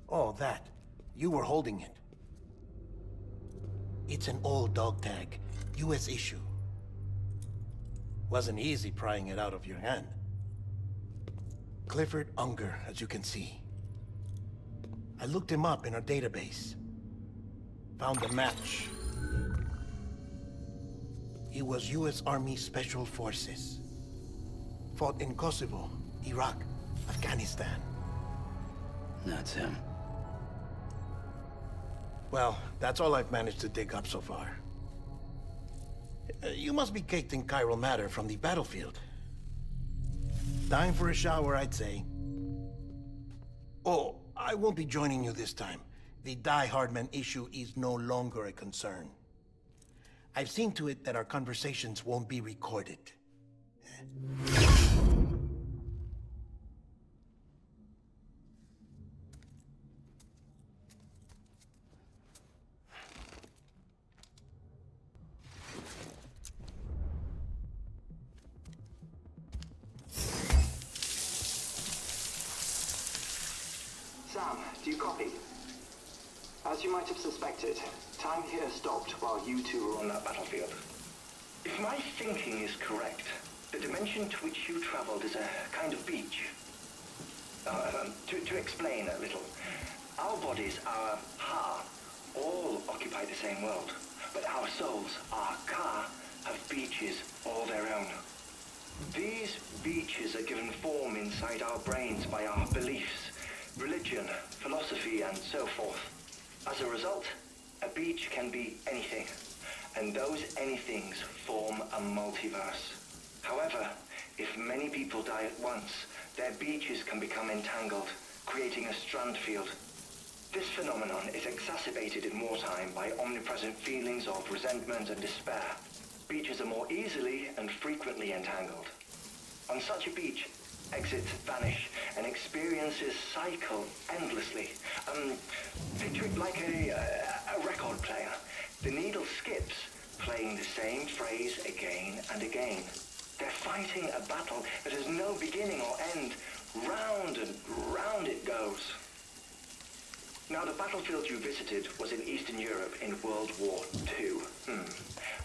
Oh, that. You were holding it. It's an old dog tag, US issue. Wasn't easy prying it out of your hand. Clifford Unger, as you can see. I looked him up in our database. Found a match. He was US Army Special Forces. Fought in Kosovo, Iraq, Afghanistan. That's him. Well, that's all I've managed to dig up so far. You must be caked in chiral matter from the battlefield. Time for a shower, I'd say. Oh, I won't be joining you this time. The Die Hardman issue is no longer a concern. I've seen to it that our conversations won't be recorded. Sam, do you copy? As you might have suspected, time here stopped while you two were on that battlefield. If my thinking is correct, the dimension to which you traveled is a kind of beach. To explain a little, our bodies, our ha, all occupy the same world, but our souls, our ka, have beaches all their own. These beaches are given form inside our brains by our beliefs, religion, philosophy, and so forth. As a result, a beach can be anything, and those anythings form a multiverse. However, if many people die at once, their beaches can become entangled, creating a strand field. This phenomenon is exacerbated in wartime by omnipresent feelings of resentment and despair. Beaches are more easily and frequently entangled. On such a beach, exits vanish and experiences cycle endlessly. Picture it like a record player. The needle skips, playing the same phrase again and again. They're fighting a battle that has no beginning or end. Round and round it goes. Now, the battlefield you visited was in Eastern Europe in World War II.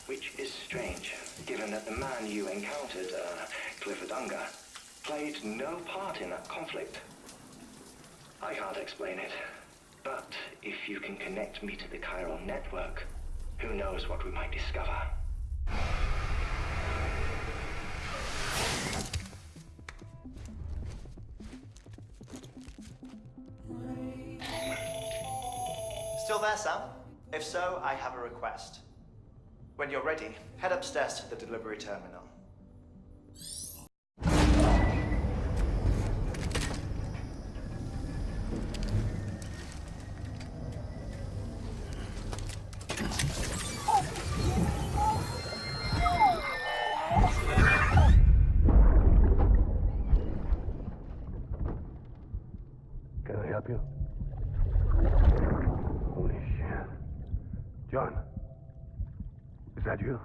Which is strange, given that the man you encountered, Clifford Unger, played no part in that conflict. I can't explain it, but if you can connect me to the chiral network, who knows what we might discover. Still there, Sam? If so, I have a request. When you're ready, head upstairs to the delivery terminal. Can I help you? Holy shit. John, is that you?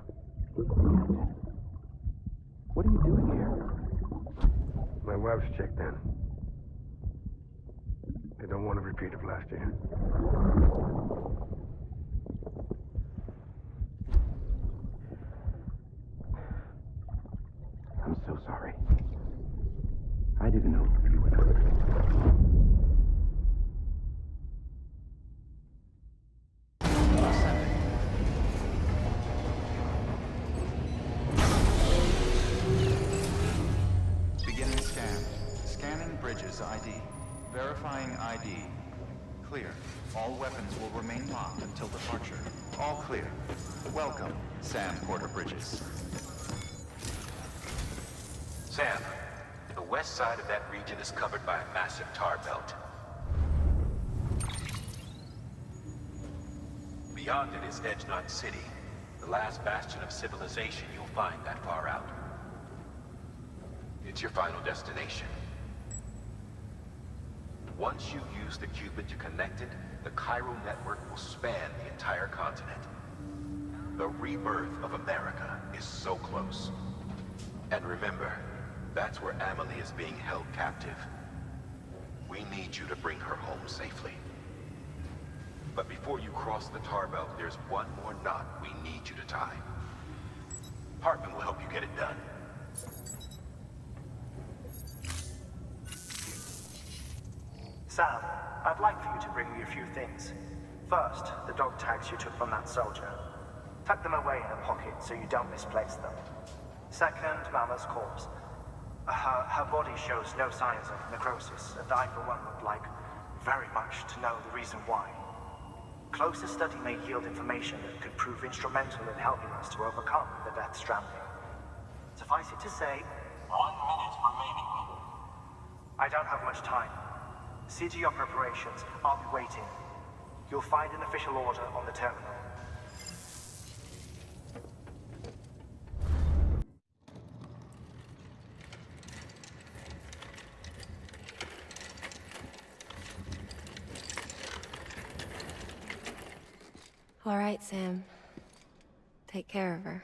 What are you doing here? My wife's checked in. They don't want a repeat of last year. I'm so sorry. I didn't know you were there. Beginning scan. Scanning Bridges ID. Verifying ID. Clear. All weapons will remain locked until departure. All clear. Welcome, Sam Porter Bridges. Sam, the west side of that region is covered by a massive tar belt. Beyond it is Edgenot City, the last bastion of civilization you'll find that far out. It's your final destination. Once you use the qubit to connect it, the chiral network will span the entire continent. The rebirth of America is so close. And remember, that's where Amelie is being held captive. We need you to bring her home safely. But before you cross the tar belt, there's one more knot we need you to tie. Hartman will help you get it done. Sam, I'd like for you to bring me a few things. First, the dog tags you took from that soldier. Tuck them away in a pocket so you don't misplace them. Second, Mama's corpse. Her body shows no signs of necrosis, and I, for one, would like very much to know the reason why. Closer study may yield information that could prove instrumental in helping us to overcome the Death Stranding. Suffice it to say, 1 minute remaining. I don't have much time. See to your preparations. I'll be waiting. You'll find an official order on the terminal. All right, Sam. Take care of her.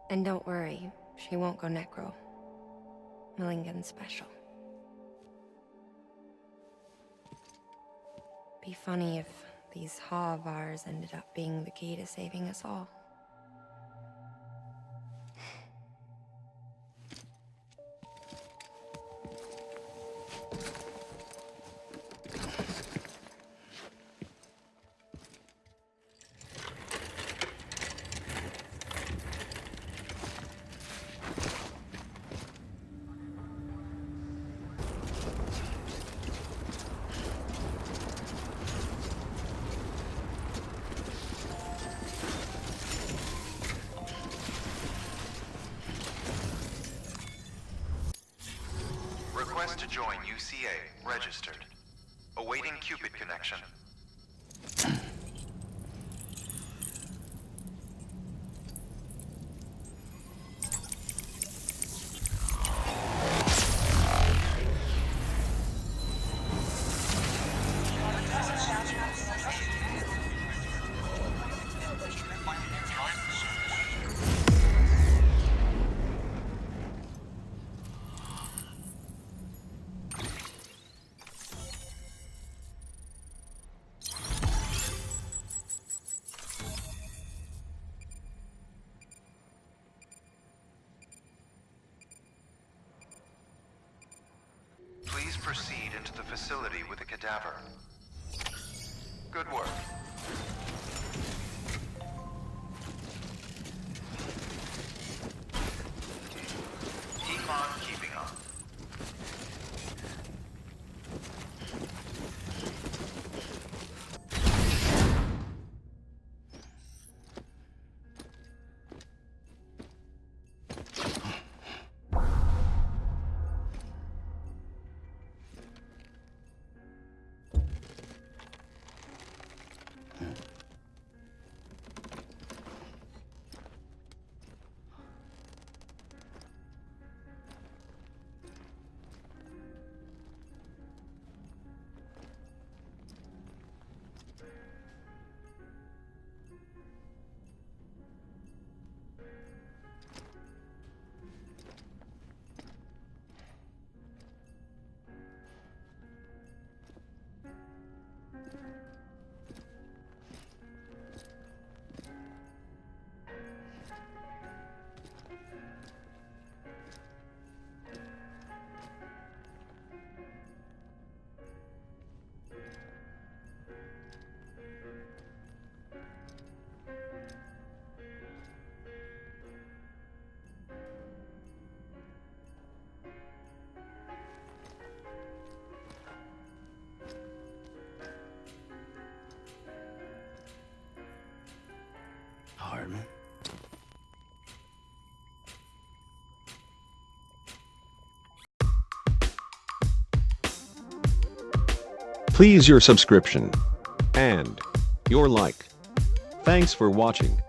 And don't worry, she won't go necro. Millingen's special. Be funny if these Ha of ours ended up being the key to saving us all. Request to join UCA. Registered. Awaiting qubit connection. proceed into the facility with the cadaver. Good work. Keep on keeping on. Hardman. Please your subscription and your like. Thanks for watching.